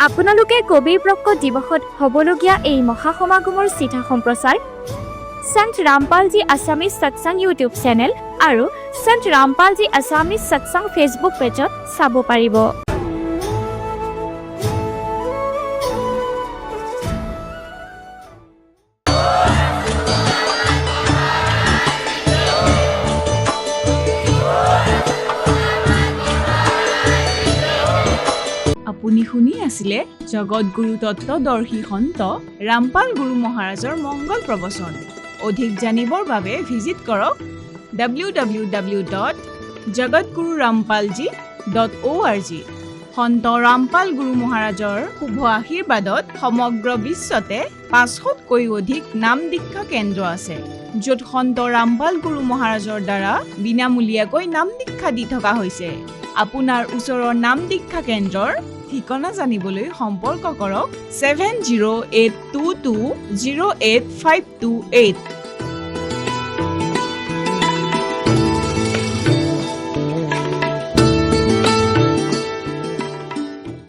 আপোনালোকে কবিৰ প্ৰকট দিৱসত হ'বলগীয়া এই মহাসমাগমৰ চিধা সম্প্ৰচাৰ সন্ত ৰামপালজী আছামিজ সৎসংগ ইউটিউব চেনেল আৰু সন্ত ৰামপালজী আছামিজ সৎসংগ ফেচবুক পেজত চাব পাৰিব। আপুনি শুনি আছিলে জগতগুৰু তত্ত্বদৰ্শী সন্ত ৰামপাল গুৰু মহাৰাজৰ মংগল প্ৰবচন। অধিক জানিবৰ বাবে ভিজিট কৰক www.jagatgururampalji.org। সন্ত ৰামপাল গুৰু মহাৰাজৰ শুভ আশীৰ্বাদত সমগ্ৰ বিশ্বতে 500তকৈও অধিক নাম দীক্ষা কেন্দ্ৰ আছে, য'ত সন্ত ৰামপাল গুৰু মহাৰাজৰ দ্বাৰা বিনামূলীয়াকৈ নাম দীক্ষা দি থকা হৈছে। আপোনাৰ ওচৰৰ নাম দীক্ষা কেন্দ্ৰৰ ঠিকনা জানিবলৈ সম্পৰ্ক কৰক 7082208528।